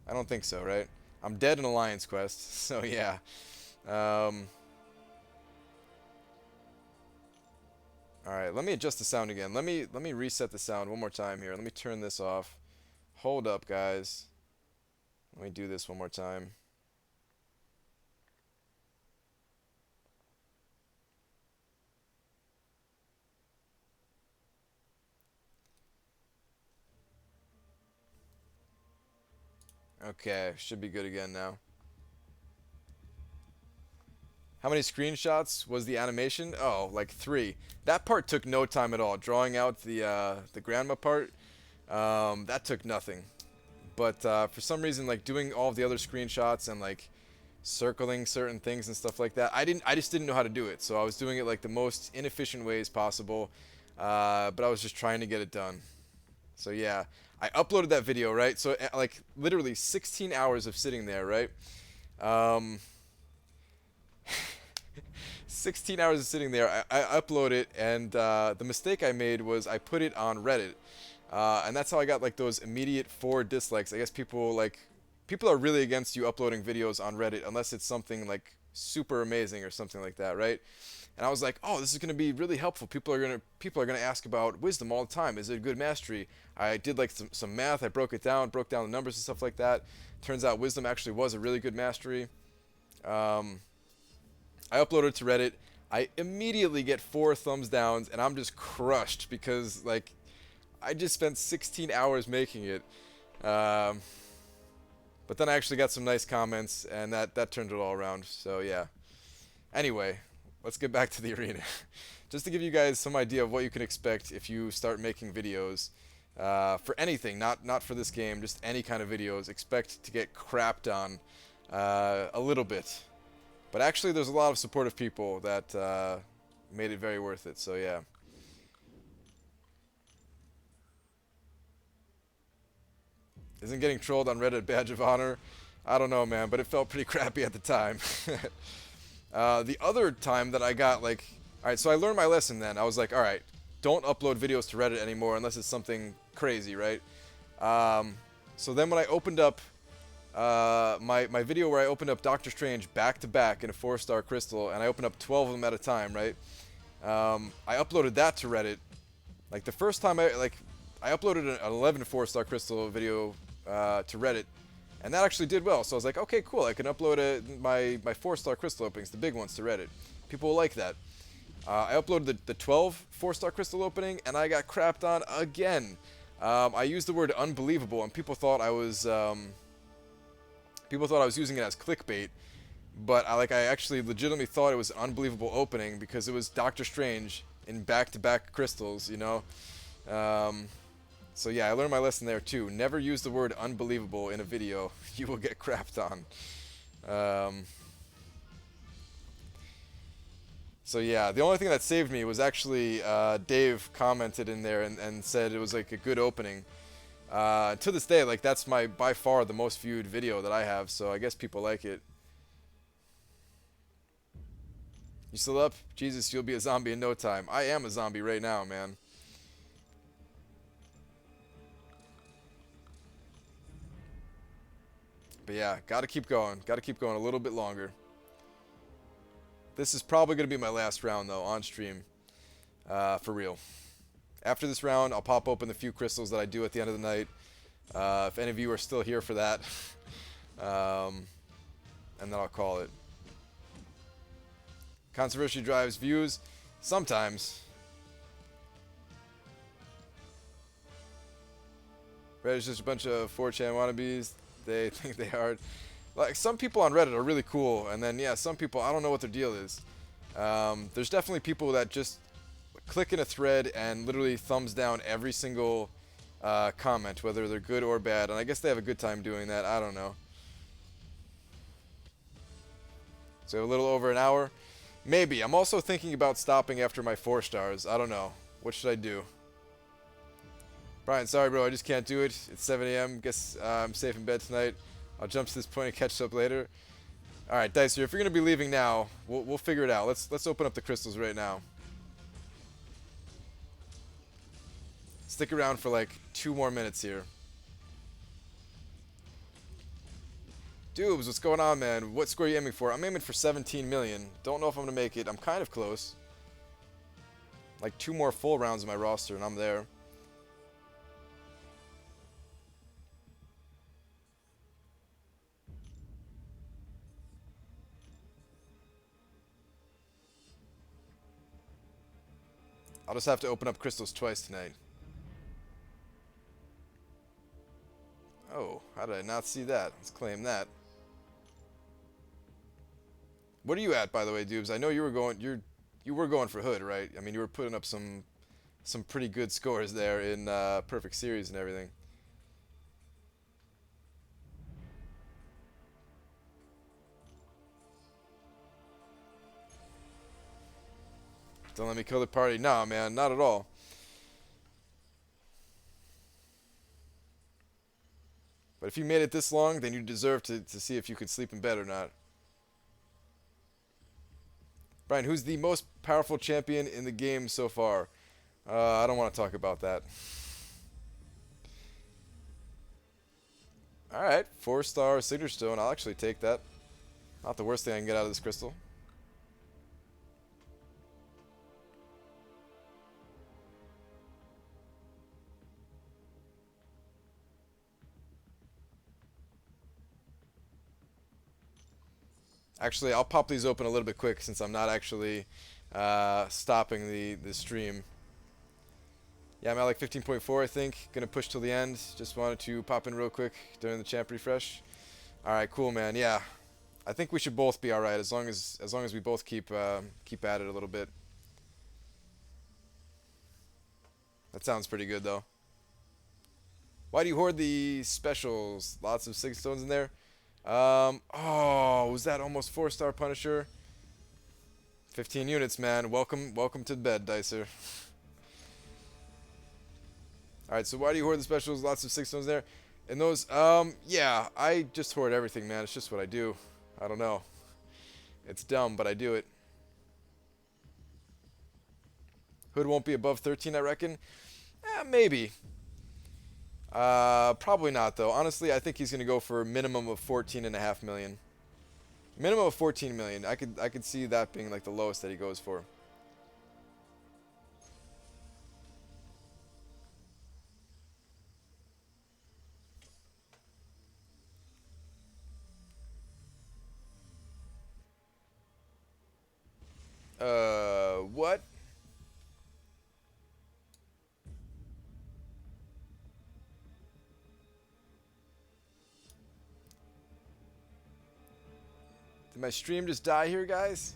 S1: I don't think so, right? I'm dead in Alliance Quest, so yeah. Alright, let me adjust the sound again. Let me reset the sound one more time here. Let me turn this off. Hold up, guys. Let me do this one more time. Okay, should be good again now. How many screenshots was the animation? Oh, like 3. That part took no time at all. Drawing out the grandma part, that took nothing. But for some reason, like doing all of the other screenshots and like circling certain things and stuff like that, I just didn't know how to do it. So I was doing it like the most inefficient ways possible. But I was just trying to get it done. So yeah, I uploaded that video, right? So like literally 16 hours of sitting there, right? Um, 16 hours of sitting there. I upload it, and the mistake I made was I put it on Reddit, and that's how I got like those immediate 4 dislikes. I guess people are really against you uploading videos on Reddit unless it's something like super amazing or something like that, right? And I was like, oh, this is going to be really helpful. People are gonna ask about wisdom all the time. Is it a good mastery? I did like some math. I broke down the numbers and stuff like that. Turns out wisdom actually was a really good mastery. Um, I uploaded it to Reddit. I immediately get 4 thumbs downs, and I'm just crushed because like I just spent 16 hours making it. Um, but then I actually got some nice comments, and that turned it all around. So yeah. Anyway, let's get back to the arena. Just to give you guys some idea of what you can expect if you start making videos for anything, not for this game, just any kind of videos. Expect to get crapped on a little bit. But actually, there's a lot of supportive people that made it very worth it. So yeah. Isn't getting trolled on Reddit a badge of honor? I don't know, man, but it felt pretty crappy at the time. The other time that I got like, all right, so I learned my lesson then. I was like, all right, don't upload videos to Reddit anymore unless it's something crazy, right? So then when I opened up my video where I opened up Doctor Strange back to back in a 4-star crystal, and I opened up 12 of them at a time, right? I uploaded that to Reddit. Like the first time I uploaded an 11 4-star crystal video to Reddit, and that actually did well. So I was like, okay, cool. I can upload my 4-star crystal openings, the big ones, to Reddit. People will like that. I uploaded the 12 4-star crystal opening, and I got crapped on again. I used the word unbelievable, and people thought I was using it as clickbait. But I actually legitimately thought it was an unbelievable opening because it was Doctor Strange in back-to-back crystals, you know. So yeah, I learned my lesson there too. Never use the word unbelievable in a video. You will get crapped on. So yeah, the only thing that saved me was actually Dave commented in there and said it was like a good opening. To this day, like that's by far the most viewed video that I have, so I guess people like it. You still up? Jesus, you'll be a zombie in no time. I am a zombie right now, man. But yeah, gotta keep going. Gotta keep going a little bit longer. This is probably gonna be my last round though, on stream. For real. After this round, I'll pop open the few crystals that I do at the end of the night. If any of you are still here for that. And then I'll call it. Controversy drives views. Sometimes. Reddit's just a bunch of 4chan wannabes. They think they are. Like, some people on Reddit are really cool. And then, yeah, some people, I don't know what their deal is. There's definitely people that just click in a thread and literally thumbs down every single comment, whether they're good or bad. And I guess they have a good time doing that. I don't know. So a little over an hour. Maybe. I'm also thinking about stopping after my 4 stars. I don't know. What should I do? Brian, sorry, bro. I just can't do it. It's 7 a.m. Guess I'm safe in bed tonight. I'll jump to this point and catch up later. All right, Dicer, if you're going to be leaving now, we'll figure it out. Let's open up the crystals right now. Stick around for like 2 more minutes here. Dubes, what's going on, man? What score are you aiming for? I'm aiming for 17 million. Don't know if I'm going to make it. I'm kind of close. Like 2 more full rounds of my roster, and I'm there. I'll just have to open up crystals twice tonight. Oh, how did I not see that? Let's claim that. What are you at, by the way, Dubes? I know you were going for Hood, right? I mean, you were putting up some pretty good scores there in Perfect Series and everything. Don't let me kill the party. Nah, man, not at all. But if you made it this long, then you deserve to see if you could sleep in bed or not. Brian, who's the most powerful champion in the game so far? I don't want to talk about that. Alright, 4-star Signature Stone. I'll actually take that. Not the worst thing I can get out of this crystal. Actually, I'll pop these open a little bit quick since I'm not actually stopping the stream. Yeah, I'm at like 15.4, I think. Gonna push till the end. Just wanted to pop in real quick during the champ refresh. All right, cool, man. Yeah, I think we should both be all right as long as we both keep at it a little bit. That sounds pretty good, though. Why do you hoard the specials? Lots of 6 stones in there. Oh, was that almost 4-star Punisher? 15 units, man. Welcome to bed, Dicer. Alright, so why do you hoard the specials? Lots of 6 stones there. And those, yeah, I just hoard everything, man. It's just what I do. I don't know. It's dumb, but I do it. Hood won't be above 13, I reckon. Maybe. Probably not, though. Honestly, I think he's going to go for a minimum of 14.5 million. Minimum of 14 million. I could see that being like the lowest that he goes for. What? Did my stream just die here, guys?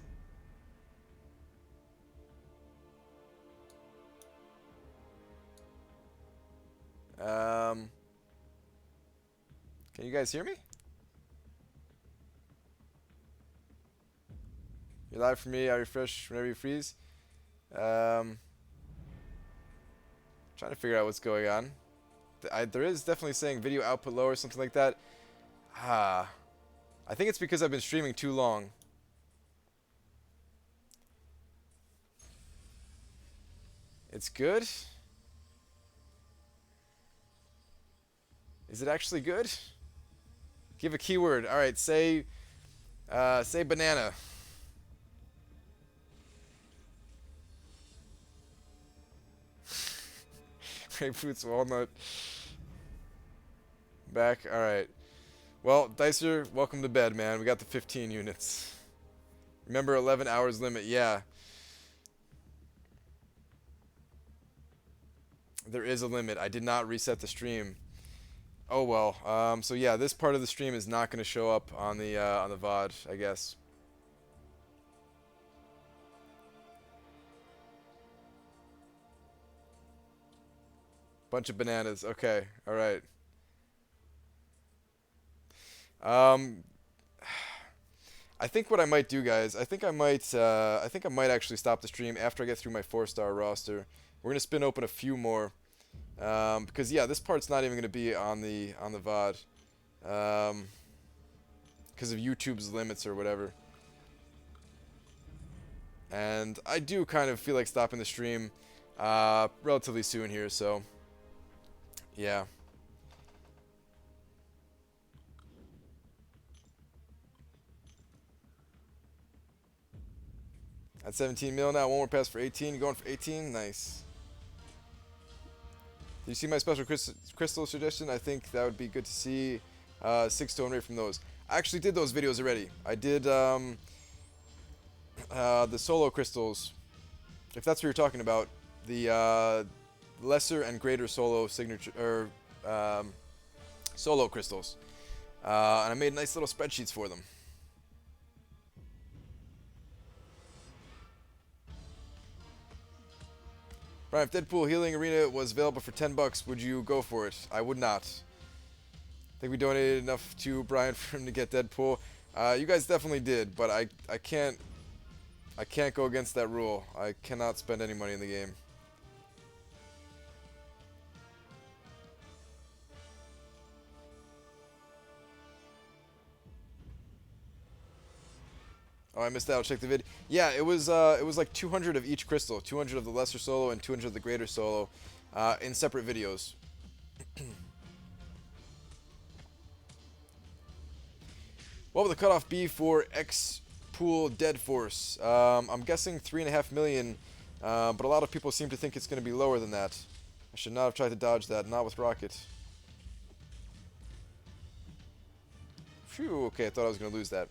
S1: Can you guys hear me? You're live for me. I refresh whenever you freeze. Trying to figure out what's going on. There is definitely saying video output low or something like that. I think it's because I've been streaming too long. It's good? Is it actually good? Give a keyword. All right, say banana. Grapefruits, walnut. Back. All right. Well, Dicer, welcome to bed, man. We got the 15 units. Remember 11 hours limit. Yeah. There is a limit. I did not reset the stream. Oh well. So yeah, this part of the stream is not going to show up on the VOD, I guess. Bunch of bananas. Okay. All right. I think what I might do, guys, I think I might actually stop the stream after I get through my 4-star roster. We're gonna spin open a few more, because yeah, this part's not even gonna be on the VOD, because of YouTube's limits or whatever. And I do kind of feel like stopping the stream, relatively soon here, so yeah. At 17 mil now, one more pass for 18. Going for 18, nice. Did you see my special crystal suggestion? I think that would be good to see. 6 stone rate from those. I actually did those videos already. I did the solo crystals, if that's what you're talking about. The lesser and greater solo signature or solo crystals, and I made nice little spreadsheets for them. Brian, if Deadpool Healing Arena was available for $10, would you go for it? I would not. I think we donated enough to Brian for him to get Deadpool. You guys definitely did, but I can't go against that rule. I cannot spend any money in the game. Oh, I missed out. Check the vid. Yeah, it was like 200 of each crystal, 200 of the lesser solo and 200 of the greater solo, in separate videos. What would the cutoff be for X Pool Dead Force? I'm guessing 3.5 million, but a lot of people seem to think it's going to be lower than that. I should not have tried to dodge that. Not with Rocket. Phew. Okay, I thought I was going to lose that.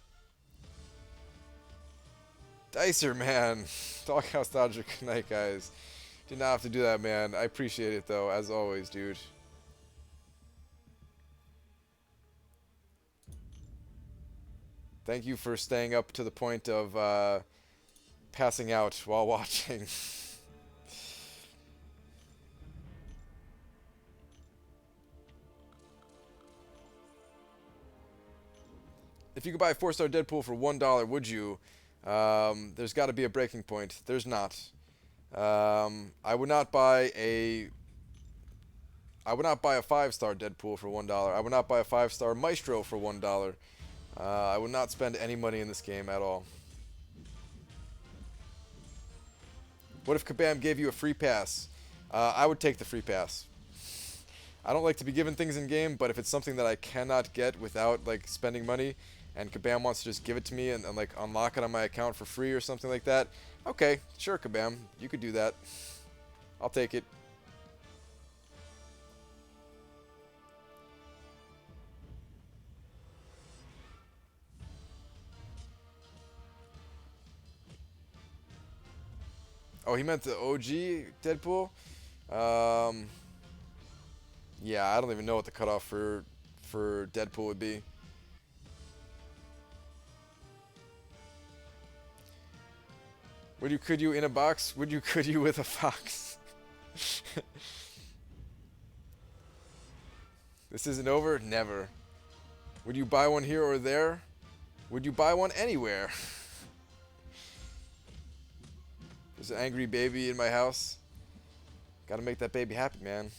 S1: Dicer, man. Doghouse Dodger Knight, guys. Did not have to do that, man. I appreciate it, though, as always, dude. Thank you for staying up to the point of passing out while watching. If you could buy a 4-star Deadpool for $1, would you? There's got to be a breaking point. There's not. I would not buy a 5-star Deadpool for $1. I would not buy a 5-star Maestro for $1. I would not spend any money in this game at all. What if Kabam gave you a free pass? I would take the free pass. I don't like to be given things in game, but if it's something that I cannot get without like spending money, and Kabam wants to just give it to me and like unlock it on my account for free or something like that, okay, sure, Kabam, you could do that. I'll take it. Oh, he meant the OG Deadpool? Yeah, I don't even know what the cutoff for Deadpool would be. Could you in a box? Could you with a fox? This isn't over? Never. Would you buy one here or there? Would you buy one anywhere? There's an angry baby in my house. Gotta make that baby happy, man.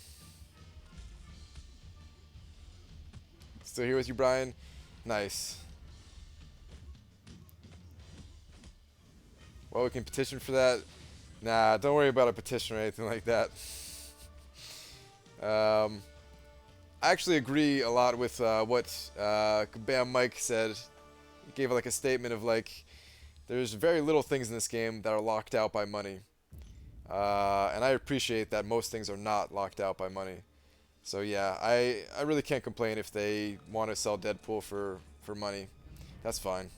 S1: Still here with you, Brian? Nice. Well, we can petition for that. Nah, don't worry about a petition or anything like that. I actually agree a lot with what Kabam Mike said. He gave like a statement of like, there's very little things in this game that are locked out by money. And I appreciate that most things are not locked out by money. So yeah, I really can't complain if they want to sell Deadpool for money. That's fine.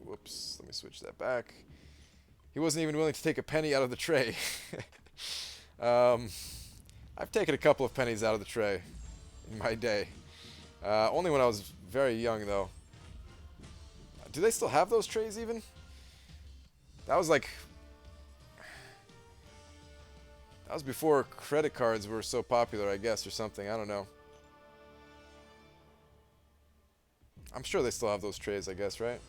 S1: Whoops, let me switch that back. He wasn't even willing to take a penny out of the tray. I've taken a couple of pennies out of the tray in my day. Only when I was very young, though. Do they still have those trays, even? That was like... That was before credit cards were so popular, I guess, or something. I don't know. I'm sure they still have those trays, I guess, right?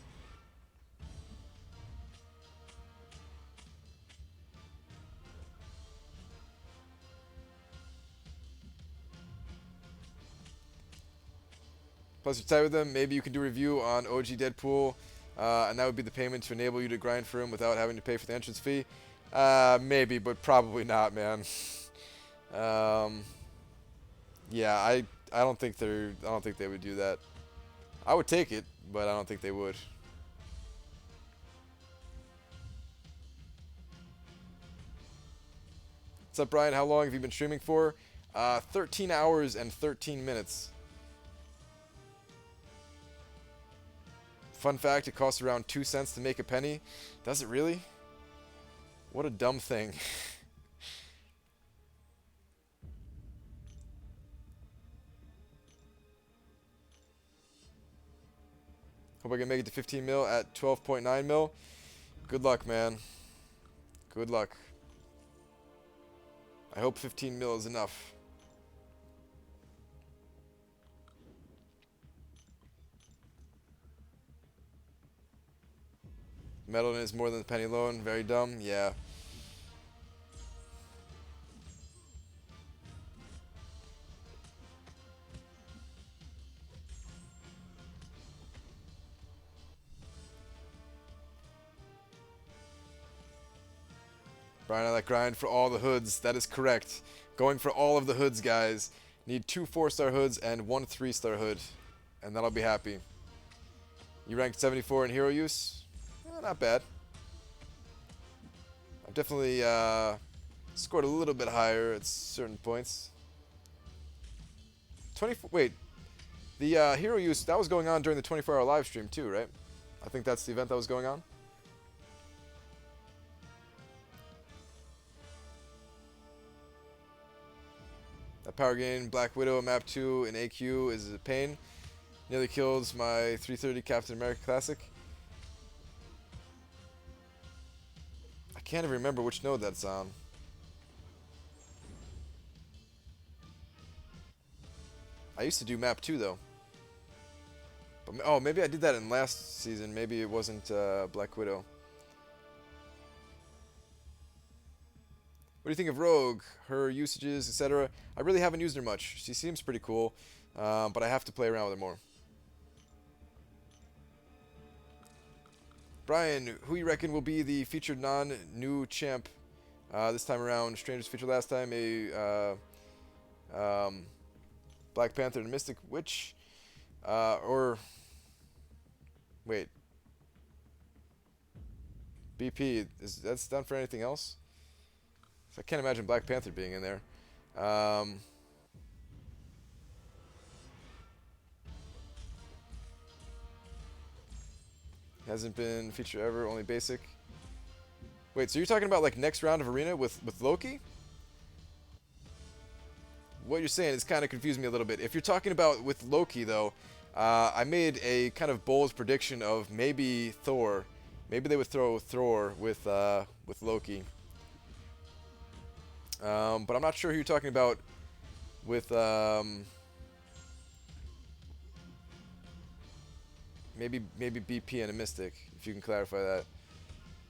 S1: Plus, you're tight with them, maybe you can do a review on OG Deadpool, and that would be the payment to enable you to grind for him without having to pay for the entrance fee. Maybe, but probably not, man. Yeah, I don't think they would do that. I would take it, but I don't think they would. What's up, Brian? How long have you been streaming for? 13 hours and 13 minutes. Fun fact, it costs around 2 cents to make a penny. Does it really? What a dumb thing. Hope I can make it to 15 mil at 12.9 mil. Good luck, man. Good luck. I hope 15 mil is enough. Meddling is more than the penny loan. Very dumb. Yeah. Brian, I like grind for all the hoods. That is correct. Going for all of the hoods, guys. Need 2 4-star hoods and 1 3-star hood, and then I'll be happy. You ranked 74 in hero use? Not bad. I've definitely scored a little bit higher at certain points. 24. Wait, the hero use, that was going on during the 24-hour live stream too, right? I think that's the event that was going on. That power gain, Black Widow, map 2 in AQ is a pain. Nearly kills my 330 Captain America Classic. I can't even remember which node that's on. I used to do map 2 though. But, oh, maybe I did that in last season. Maybe it wasn't Black Widow. What do you think of Rogue? Her usages, etc. I really haven't used her much. She seems pretty cool, but I have to play around with her more. Brian, who you reckon will be the featured non-new champ this time around? Strangers featured last time, Black Panther and Mystic Witch, or wait, BP, is that's done for anything else? I can't imagine Black Panther being in there. Hasn't been featured ever, only basic. Wait, so you're talking about like next round of arena with Loki? What you're saying is kind of confusing me a little bit. If you're talking about with Loki though, I made a kind of bold prediction of maybe Thor. Maybe they would throw Thor with Loki. But I'm not sure who you're talking about with maybe BP and a Mystic, if you can clarify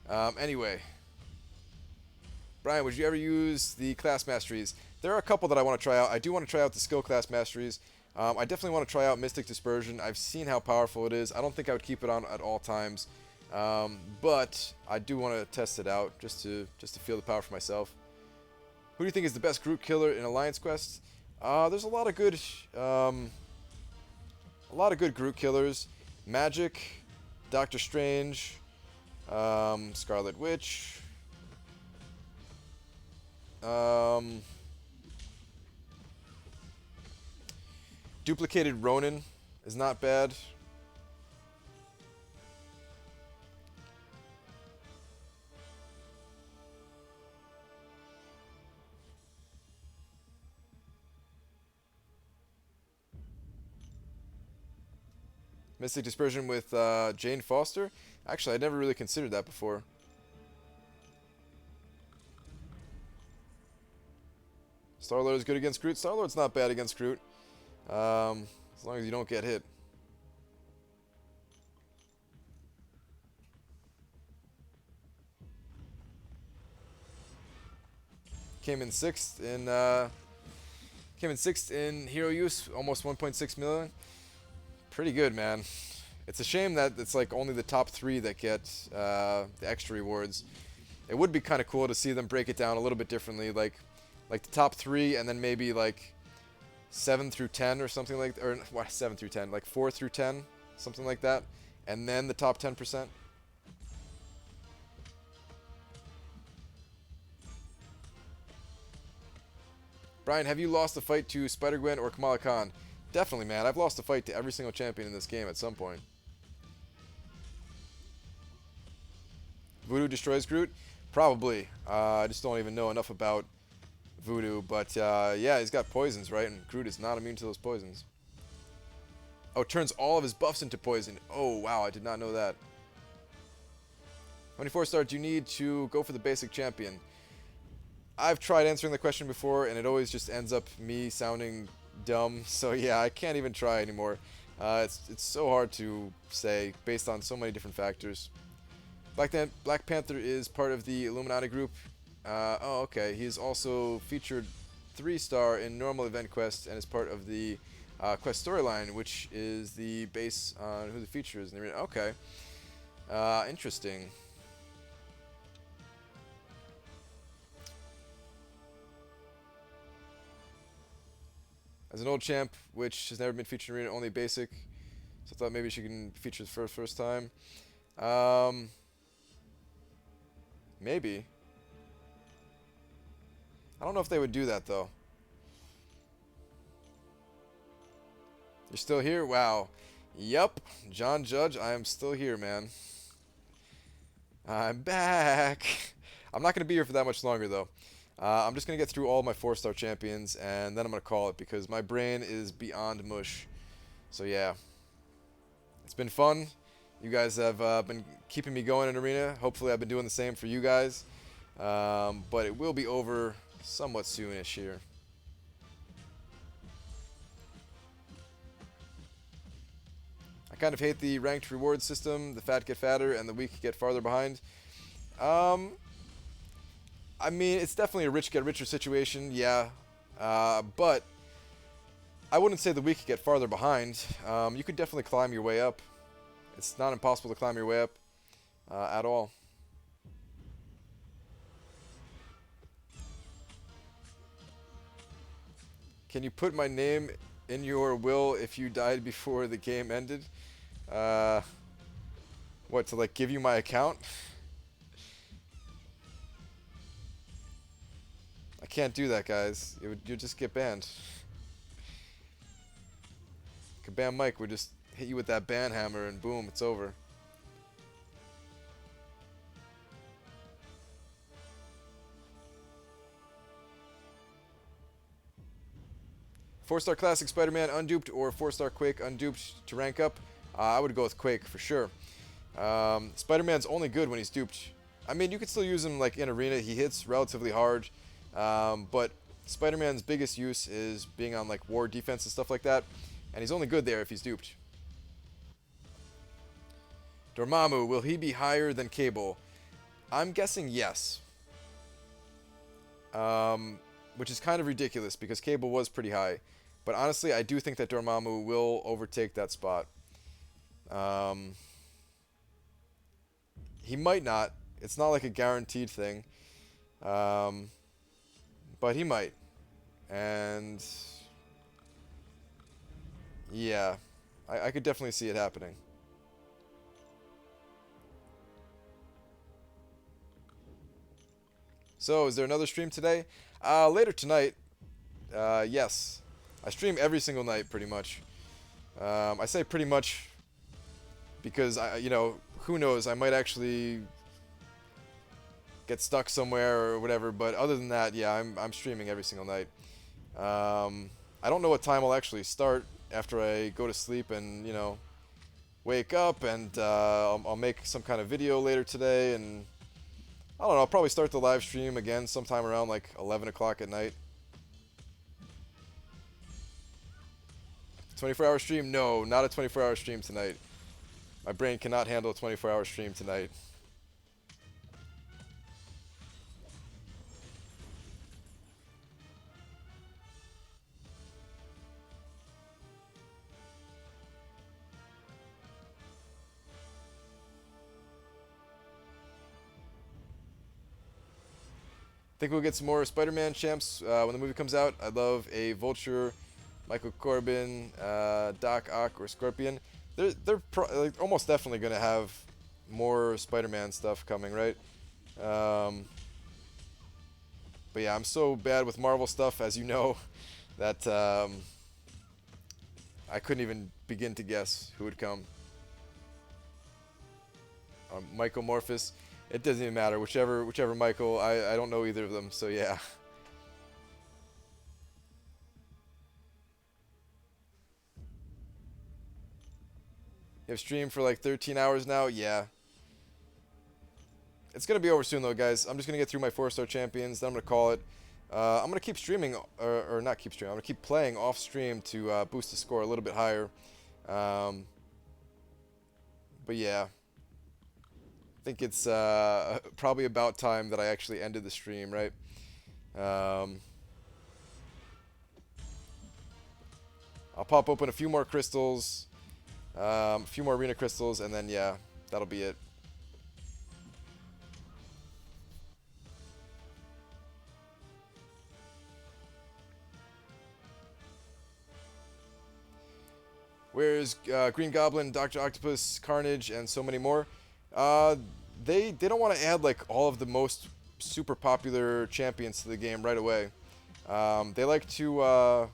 S1: that. Anyway, Brian, would you ever use the class masteries? There are a couple that I want to try out. I do want to try out the skill class masteries. I definitely want to try out Mystic Dispersion. I've seen how powerful it is. I don't think I would keep it on at all times, but I do want to test it out just to feel the power for myself. Who do you think is the best Groot killer in Alliance Quest? There's a lot of good Groot killers. Magic, Doctor Strange, Scarlet Witch. Duplicated Ronin is not bad. Mystic Dispersion with Jane Foster? Actually, I never really considered that before. Star-Lord is good against Groot. Star-Lord's not bad against Groot. As long as you don't get hit. Came in sixth in hero use, almost 1.6 million. Pretty good, man. It's a shame that it's like only the top 3 that get the extra rewards. It would be kind of cool to see them break it down a little bit differently, like the top 3 and then maybe like 7 through 10 or something like, or what, 7 through 10, like 4 through 10, something like that, and then the top 10%. Brian, have you lost a fight to Spider-Gwen or Kamala Khan? Definitely, man. I've lost a fight to every single champion in this game at some point. Voodoo destroys Groot? Probably. I just don't even know enough about Voodoo. But, yeah, he's got poisons, right? And Groot is not immune to those poisons. Oh, turns all of his buffs into poison. Oh, wow. I did not know that. How many 4-star do you need to go for the basic champion? I've tried answering the question before, and it always just ends up me sounding dumb. So yeah, I can't even try anymore. It's so hard to say based on so many different factors. Black Panther is part of the Illuminati group. Oh, okay. He is also featured 3-star in normal event quest and is part of the quest storyline, which is the base on who the feature is in the arena. Okay. Interesting. as an old champ, which has never been featured in arena, only basic. So I thought maybe she can feature for the first time. Maybe. I don't know if they would do that though. You're still here? Wow. Yup. John Judge, I am still here, man. I'm back. I'm not going to be here for that much longer, though. I'm just going to get through all my 4-star champions, and then I'm going to call it, because my brain is beyond mush. So, yeah. It's been fun. You guys have been keeping me going in Arena. Hopefully, I've been doing the same for you guys. But it will be over somewhat soonish here. I kind of hate the ranked reward system. The fat get fatter and the weak get farther behind. I mean, it's definitely a rich get richer situation, yeah. But I wouldn't say the weak get farther behind. You could definitely climb your way up. It's not impossible to climb your way up at all. Can you put my name in your will if you died before the game ended? What, to like give you my account? I can't do that, guys. You'd just get banned. Kabam Mike would just hit you with that ban hammer and boom, it's over. Four-star Classic Spider-Man unduped or 4-star Quake unduped to rank up? I would go with Quake for sure. Spider-Man's only good when he's duped. I mean, you could still use him like in Arena. He hits relatively hard. But Spider-Man's biggest use is being on like war defense and stuff like that. And he's only good there if he's duped. Dormammu, will he be higher than Cable? I'm guessing yes. Which is kind of ridiculous because Cable was pretty high. But honestly, I do think that Dormammu will overtake that spot. He might not. It's not like a guaranteed thing. But he might. And yeah, I could definitely see it happening. So, is there another stream today? Later tonight, yes. I stream every single night, pretty much. I say pretty much because, who knows, I might actually get stuck somewhere or whatever, but other than that, yeah, I'm streaming every single night. I don't know what time I'll actually start after I go to sleep and, wake up, and I'll make some kind of video later today, and I don't know, I'll probably start the live stream again sometime around like 11 o'clock at night. 24-hour stream? No, not a 24-hour stream tonight. My brain cannot handle a 24-hour stream tonight. Think we'll get some more Spider-Man champs when the movie comes out. I'd love a Vulture, Michael Corbin, Doc Ock, or Scorpion. They're almost definitely going to have more Spider-Man stuff coming, right? But yeah, I'm so bad with Marvel stuff, as you know, that I couldn't even begin to guess who would come. Michael Morphus. It doesn't even matter. Whichever Michael. I don't know either of them, so yeah. You have streamed for like 13 hours now? Yeah. It's going to be over soon, though, guys. I'm just going to get through my 4-star champions, then I'm going to call it. I'm going to keep streaming, or not keep streaming. I'm going to keep playing off stream to boost the score a little bit higher. But yeah. I think it's probably about time that I actually ended the stream, right? I'll pop open a few more crystals, a few more arena crystals, and then yeah, that'll be it. Where's Green Goblin, Doctor Octopus, Carnage, and so many more? Uh, they don't want to add like all of the most super popular champions to the game right away. They like to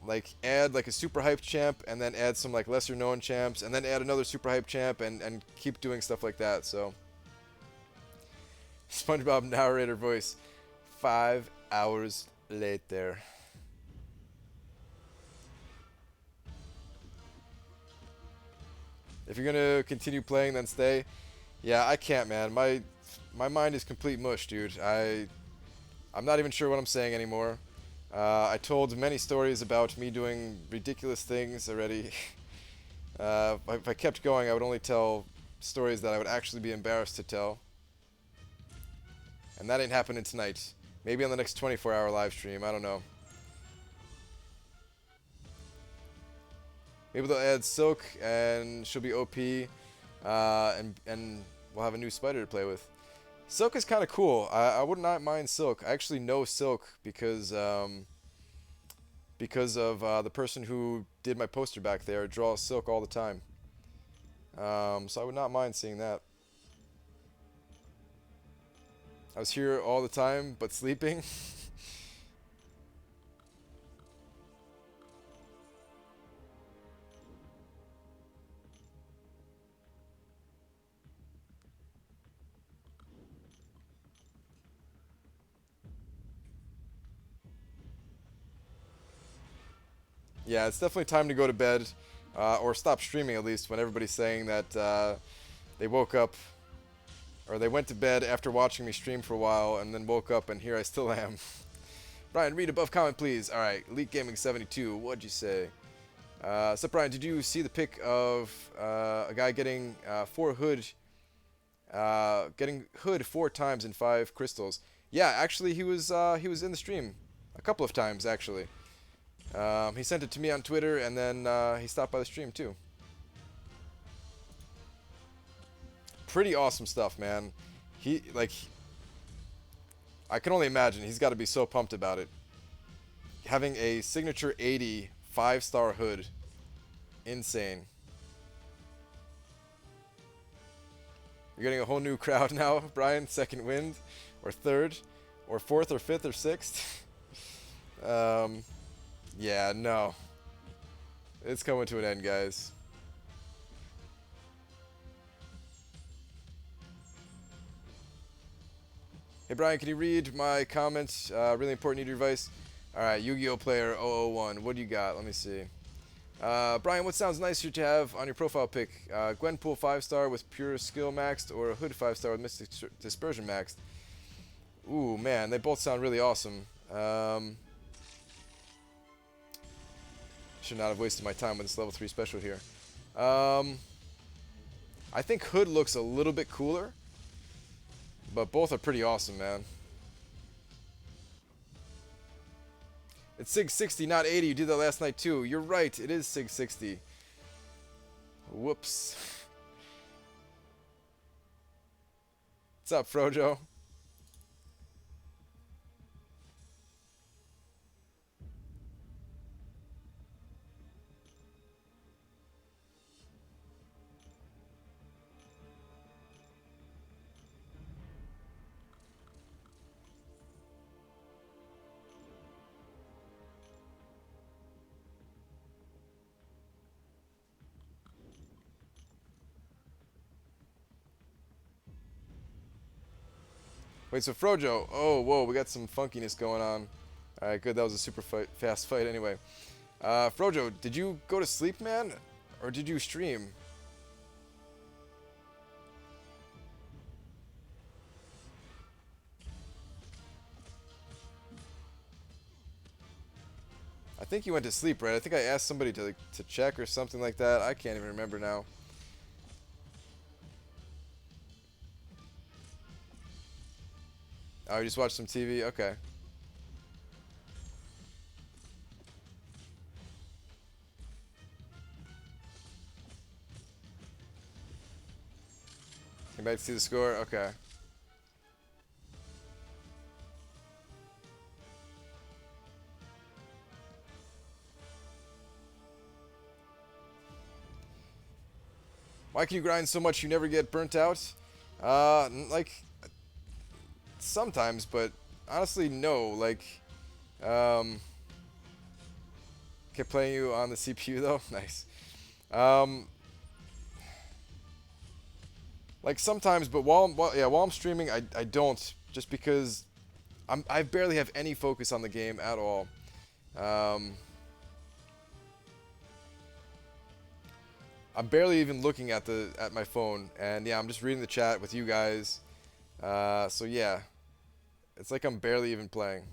S1: like add like a super hype champ and then add some like lesser known champs and then add another super hype champ and keep doing stuff like that. So SpongeBob narrator voice, 5 hours later. If you're gonna continue playing, then stay. Yeah, I can't, man. My mind is complete mush, dude. I'm not even sure what I'm saying anymore. I told many stories about me doing ridiculous things already. If I kept going, I would only tell stories that I would actually be embarrassed to tell. And that ain't happening tonight. Maybe on the next 24-hour live stream. I don't know. Maybe they'll add Silk and she'll be OP. And we'll have a new spider to play with. Silk is kind of cool. I would not mind Silk. I actually know Silk because of the person who did my poster back there. Draws Silk all the time. So I would not mind seeing that. I was here all the time, but sleeping. Yeah, it's definitely time to go to bed, or stop streaming at least when everybody's saying that they woke up, or they went to bed after watching me stream for a while and then woke up and here I still am. Brian, read above comment, please. All right, Elite Gaming 72. What'd you say? So Brian, did you see the pic of a guy getting getting hood 4 times in 5 crystals? Yeah, actually, he was in the stream a couple of times actually. He sent it to me on Twitter, and then he stopped by the stream too. Pretty awesome stuff, man. I can only imagine he's got to be so pumped about it. Having a signature 80 5-star hood, insane. You're getting a whole new crowd now, Brian. Second wind, or third, or fourth, or fifth, or sixth. Yeah, no. It's coming to an end, guys. Hey, Brian, can you read my comments? Really important, need your advice. Alright, Yu-Gi-Oh! Player 001. What do you got? Let me see. Brian, what sounds nicer to have on your profile pic? Gwenpool 5-star with pure skill maxed, or a Hood 5-star with Mystic Dispersion maxed? Ooh, man, they both sound really awesome. Should not have wasted my time with this level 3 special here. I think Hood looks a little bit cooler, but both are pretty awesome, man. It's SIG 60, not 80. You did that last night too. You're right, it is SIG 60. Whoops. What's up, Frojo? Wait, so Frojo. Oh, whoa, we got some funkiness going on. Alright, good. That was a super fast fight anyway. Frojo, did you go to sleep, man? Or did you stream? I think you went to sleep, right? I think I asked somebody to check or something like that. I can't even remember now. Oh, you just watched some TV? Okay. Came back to see the score? Okay. Why can you grind so much you never get burnt out? Like, sometimes, but honestly, no. Like, kept playing you on the CPU though. Nice. Um, like sometimes, but while I'm streaming, I don't, just because I barely have any focus on the game at all. Um, I'm barely even looking at my phone, and yeah, I'm just reading the chat with you guys. So yeah, it's like I'm barely even playing.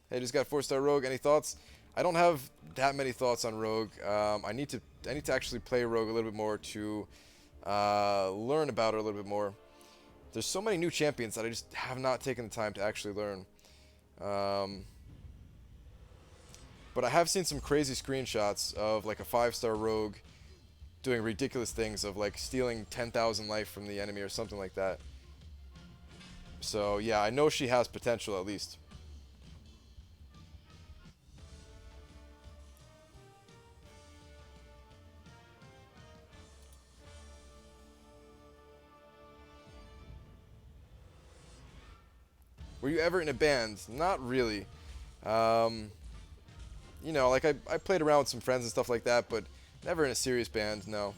S1: Hey, just got 4-star Rogue. Any thoughts? I don't have that many thoughts on Rogue. I need to actually play Rogue a little bit more to learn about it a little bit more. There's so many new champions that I just have not taken the time to actually learn. But I have seen some crazy screenshots of like a 5-star Rogue doing ridiculous things, of like stealing 10,000 life from the enemy or something like that. So yeah, I know she has potential at least. Were you ever in a band? Not really. You know, like I played around with some friends and stuff like that, but never in a serious band, no.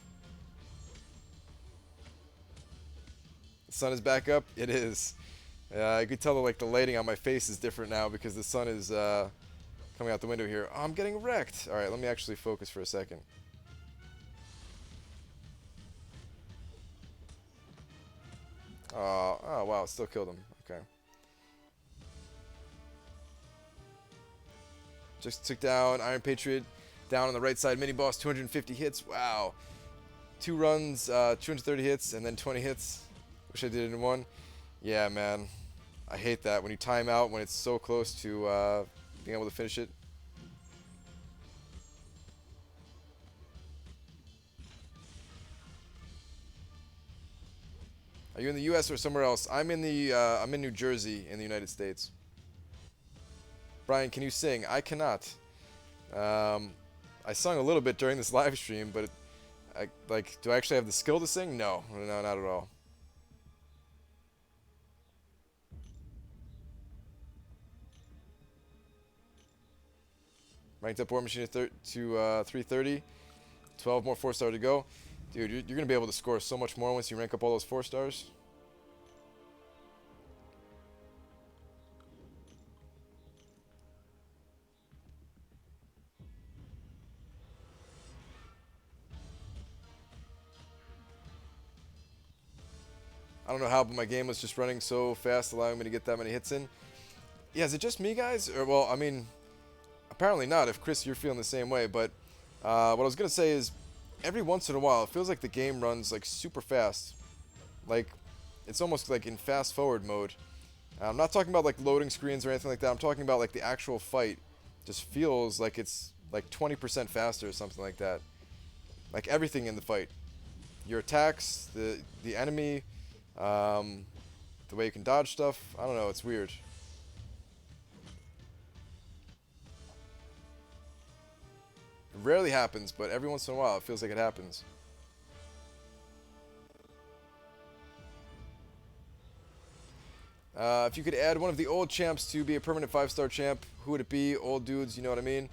S1: The sun is back up? It is. I could tell that like the lighting on my face is different now because the sun is coming out the window here. Oh, I'm getting wrecked. Alright, let me actually focus for a second. Oh wow, still killed him. Okay. Just took down Iron Patriot, down on the right side. Mini boss, 250 hits. Wow. 2 runs, 230 hits, and then 20 hits. Wish I did it in one. Yeah, man. I hate that when you time out when it's so close to being able to finish it. Are you in the U.S. or somewhere else? I'm in New Jersey in the United States. Brian, can you sing? I cannot. I sung a little bit during this live stream, but do I actually have the skill to sing? No, not at all. Ranked up War Machine to 330. 12 more 4-star to go. Dude, you're going to be able to score so much more once you rank up all those 4-stars. I don't know how, but my game was just running so fast, allowing me to get that many hits in. Yeah, is it just me, guys? Or, well, I mean, apparently not, if Chris, you're feeling the same way. But what I was going to say is, every once in a while, it feels like the game runs like super fast. Like, it's almost like in fast forward mode. I'm not talking about like loading screens or anything like that. I'm talking about like the actual fight just feels like it's like 20% faster or something like that. Like everything in the fight. Your attacks, the enemy, the way you can dodge stuff. I don't know, it's weird. It rarely happens, but every once in a while it feels like it happens. If you could add one of the old champs to be a permanent 5-star champ, who would it be? Old dudes, you know what I mean?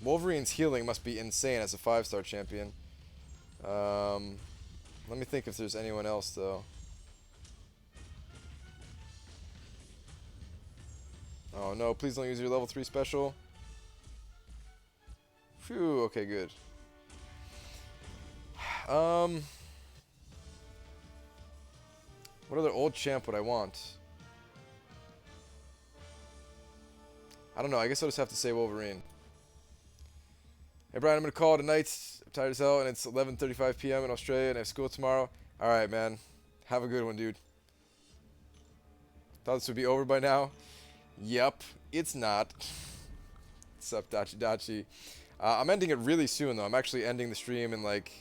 S1: Wolverine's healing must be insane as a 5-star champion. Let me think if there's anyone else, though. Oh no, please don't use your level 3 special. Phew, okay, good. What other old champ would I want? I don't know, I guess I'll just have to say Wolverine. Hey Brian, I'm gonna call it a night. I'm tired as hell, and it's 11:35 p.m. in Australia, and I have school tomorrow. Alright, man. Have a good one, dude. Thought this would be over by now. Yep, it's not. What's up, Dachi Dachi? I'm ending it really soon, though. I'm actually ending the stream in, like,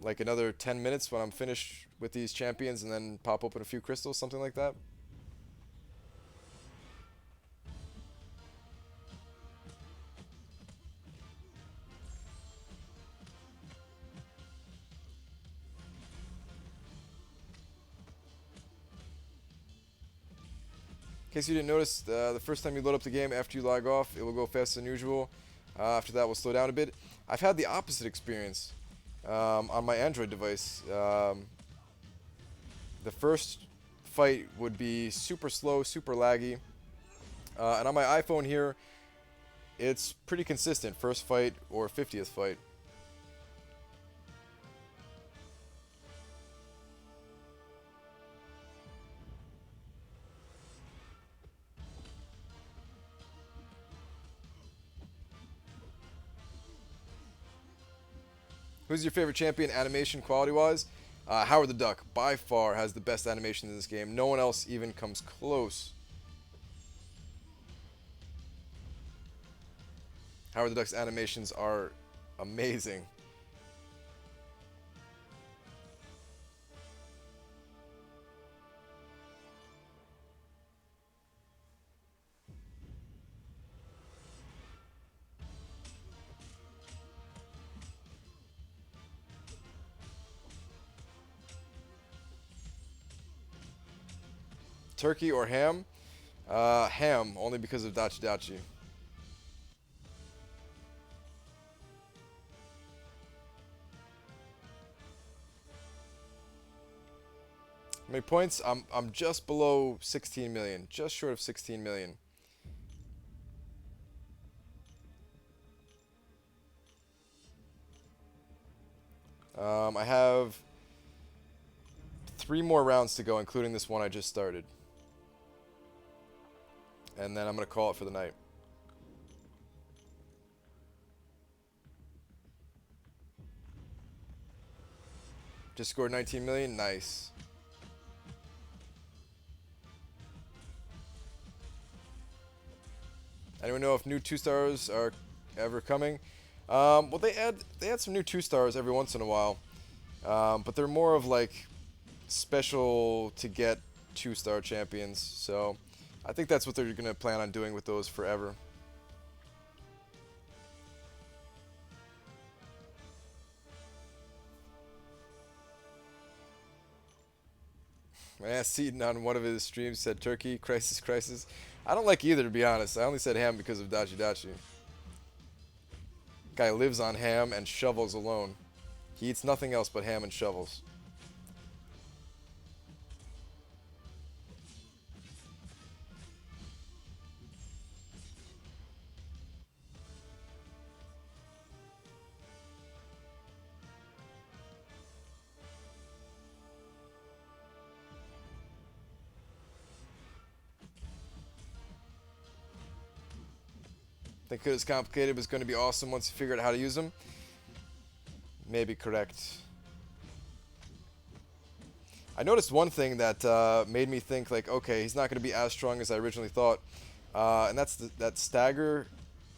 S1: like another 10 minutes when I'm finished with these champions, and then pop open a few crystals, something like that. In case you didn't notice, the first time you load up the game after you log off, it will go faster than usual. After that, we'll slow down a bit. I've had the opposite experience on my Android device. The first fight would be super slow, super laggy. And on my iPhone here, it's pretty consistent. First fight or 50th fight. Who's your favorite champion animation quality-wise? Howard the Duck, by far, has the best animation in this game. No one else even comes close. Howard the Duck's animations are amazing. Turkey or ham? Ham, only because of Dachi Dachi. How many points? I'm just below 16 million, just short of 16 million. I have 3 more rounds to go, including this one I just started. And then I'm going to call it for the night. Just scored 19 million. Nice. Anyone know if new 2-stars are ever coming? Well, they add some new 2-stars every once in a while. But they're more of like special to get 2-star champions. So I think that's what they're going to plan on doing with those forever. Ass Seaton on one of his streams said turkey, crisis, crisis. I don't like either, to be honest. I only said ham because of Dachi Dachi. Guy lives on ham and shovels alone. He eats nothing else but ham and shovels. Think it was complicated, but it's going to be awesome once you figure out how to use them. Maybe correct. I noticed one thing that made me think, like, okay, he's not going to be as strong as I originally thought, and that's that stagger.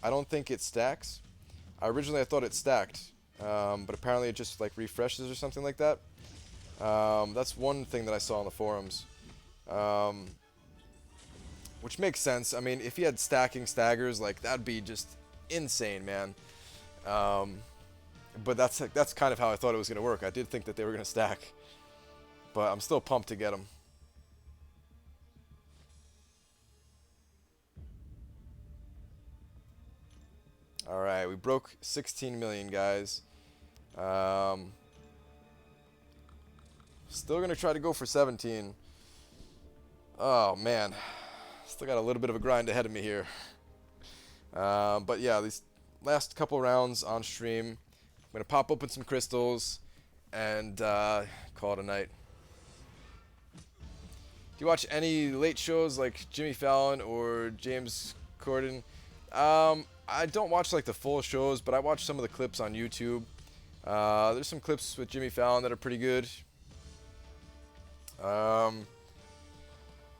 S1: I don't think it stacks. Originally I thought it stacked, but apparently it just like refreshes or something like that. That's one thing that I saw on the forums. Which makes sense. I mean, if he had stacking staggers, like, that'd be just insane, man. But that's kind of how I thought it was going to work. I did think that they were going to stack. But I'm still pumped to get them. Alright, we broke 16 million, guys. Still going to try to go for 17. Oh, man. Still got a little bit of a grind ahead of me here. But yeah, these last couple rounds on stream, I'm going to pop open some crystals and call it a night. Do you watch any late shows like Jimmy Fallon or James Corden? I don't watch like the full shows, but I watch some of the clips on YouTube. There's some clips with Jimmy Fallon that are pretty good.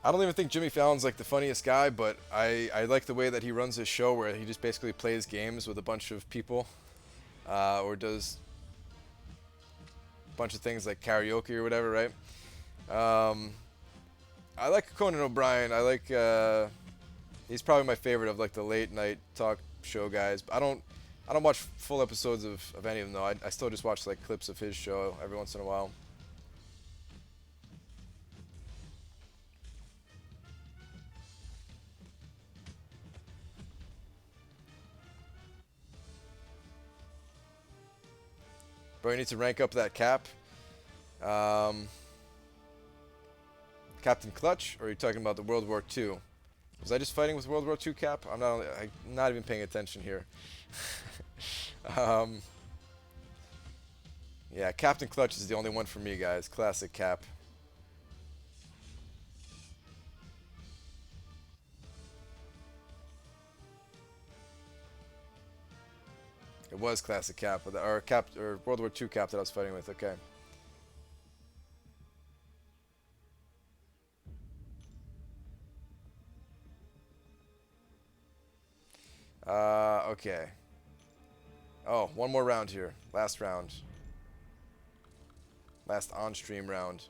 S1: I don't even think Jimmy Fallon's like the funniest guy, but I like the way that he runs his show, where he just basically plays games with a bunch of people, or does bunch of things like karaoke or whatever, right? Um, I like Conan O'Brien. He's probably my favorite of like the late night talk show guys. I don't watch full episodes of any of them though. I still just watch like clips of his show every once in a while. Bro, you need to rank up that cap. Um, Captain Clutch, or are you talking about the World War II? Was I just fighting with World War II cap? I'm not even paying attention here. um, yeah, Captain Clutch is the only one for me, guys. Classic cap. It was classic cap, or World War II cap that I was fighting with. Okay. Okay. Oh, one more round here. Last round. Last on-stream round.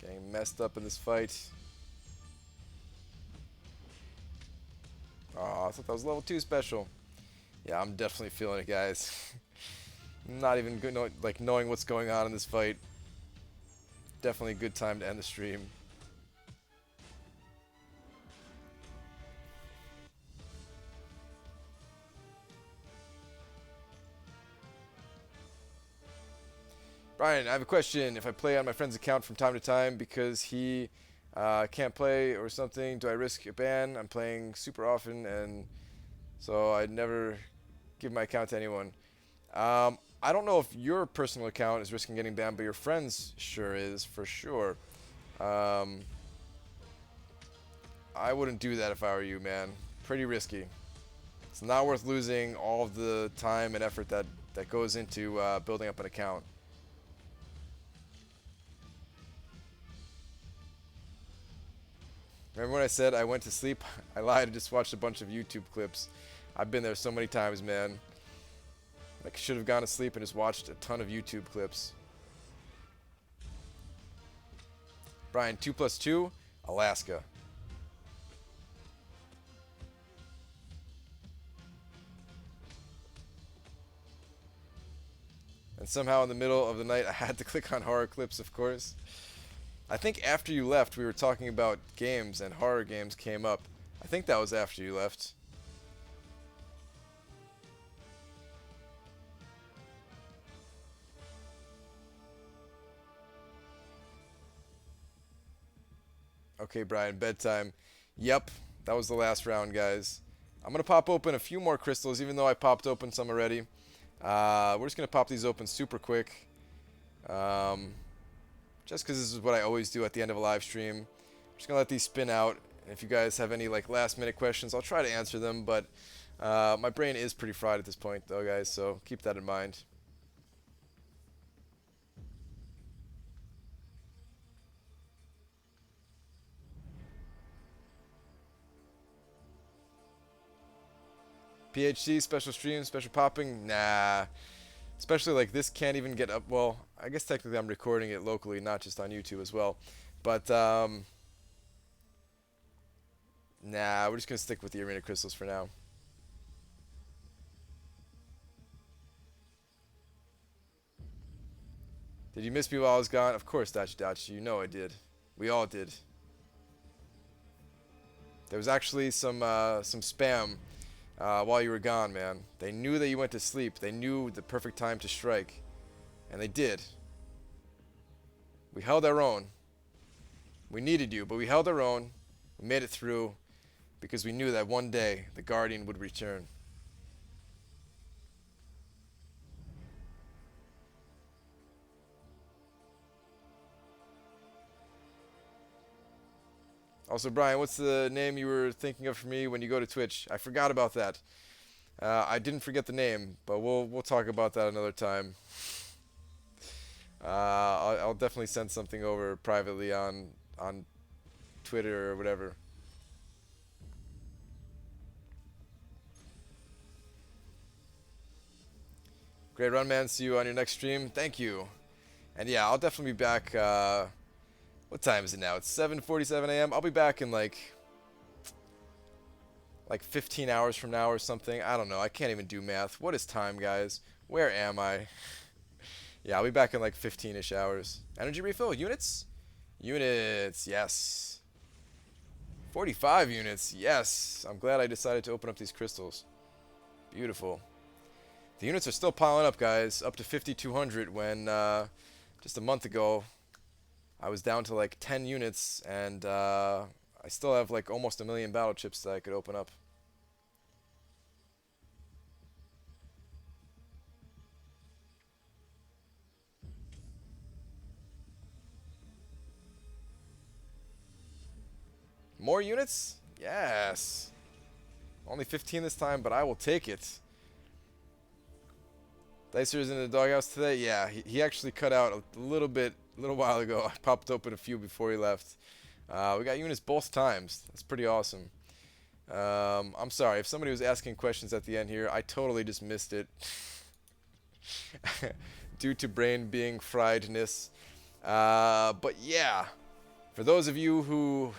S1: Getting messed up in this fight. Oh, I thought that was level 2 special. Yeah, I'm definitely feeling it, guys. Not even good, like knowing what's going on in this fight. Definitely a good time to end the stream. Brian, I have a question. If I play on my friend's account from time to time because he can't play or something, do I risk a ban? I'm playing super often, and so I'd never give my account to anyone. I don't know if your personal account is risking getting banned, but your friend's sure is, for sure. Um, I wouldn't do that if I were you, man. Pretty risky. It's not worth losing all of the time and effort that goes into building up an account. Remember when I said I went to sleep? I lied. I just watched a bunch of YouTube clips. I've been there so many times, man. Like, should have gone to sleep and just watched a ton of YouTube clips. Brian, 2 plus 2, Alaska. And somehow in the middle of the night, I had to click on horror clips, of course. I think after you left, we were talking about games, and horror games came up. I think that was after you left. Okay, Brian, bedtime. Yep, that was the last round, guys. I'm going to pop open a few more crystals, even though I popped open some already. We're just going to pop these open super quick. Just because this is what I always do at the end of a live stream. I'm just going to let these spin out. And if you guys have any like last minute questions, I'll try to answer them. But my brain is pretty fried at this point, though, guys, so keep that in mind. PHC, special stream, special popping? Nah. Especially like this can't even get up. Well, I guess technically I'm recording it locally, not just on YouTube as well. But, nah, we're just going to stick with the arena crystals for now. Did you miss me while I was gone? Of course, Dachi. You know I did. We all did. There was actually some spam while you were gone, man. They knew that you went to sleep. They knew the perfect time to strike. And they did. We held our own. We needed you, but we held our own. We made it through because we knew that one day the Guardian would return. Also, Brian, what's the name you were thinking of for me when you go to Twitch? I forgot about that. I didn't forget the name, but we'll talk about that another time. I'll definitely send something over privately on Twitter or whatever. Great run, man. See you on your next stream. Thank you. And yeah, I'll definitely be back. What time is it now? It's 7:47 a.m. I'll be back in like 15 hours from now or something. I don't know. I can't even do math. What is time, guys? Where am I? Yeah, I'll be back in like 15-ish hours. Energy refill units? Units, yes. 45 units, yes. I'm glad I decided to open up these crystals. Beautiful. The units are still piling up, guys. Up to 5,200 when just a month ago I was down to like 10 units, and I still have like almost 1,000,000 battle chips that I could open up. More units? Yes. Only 15 this time, but I will take it. Dicer's in the doghouse today? Yeah, he actually cut out a little while ago. I popped open a few before he left. We got units both times. That's pretty awesome. I'm sorry, if somebody was asking questions at the end here, I totally just missed it. Due to brain being friedness. But yeah, for those of you who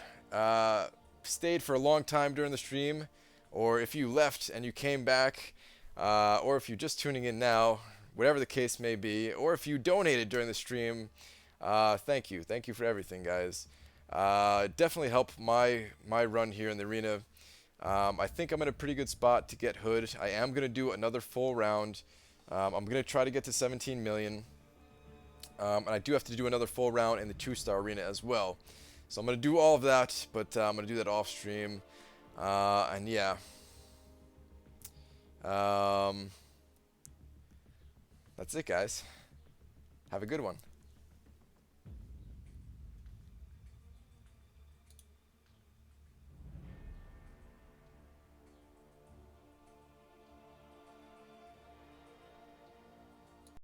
S1: stayed for a long time during the stream, or if you left and you came back, or if you're just tuning in now, whatever the case may be, or if you donated during the stream, thank you. Thank you for everything, guys. Definitely help my run here in the arena. I think I'm in a pretty good spot to get Hood. I am going to do another full round. I'm going to try to get to 17 million. And I do have to do another full round in the 2-star arena as well. So I'm going to do all of that, but I'm going to do that off stream. And yeah. That's it, guys. Have a good one.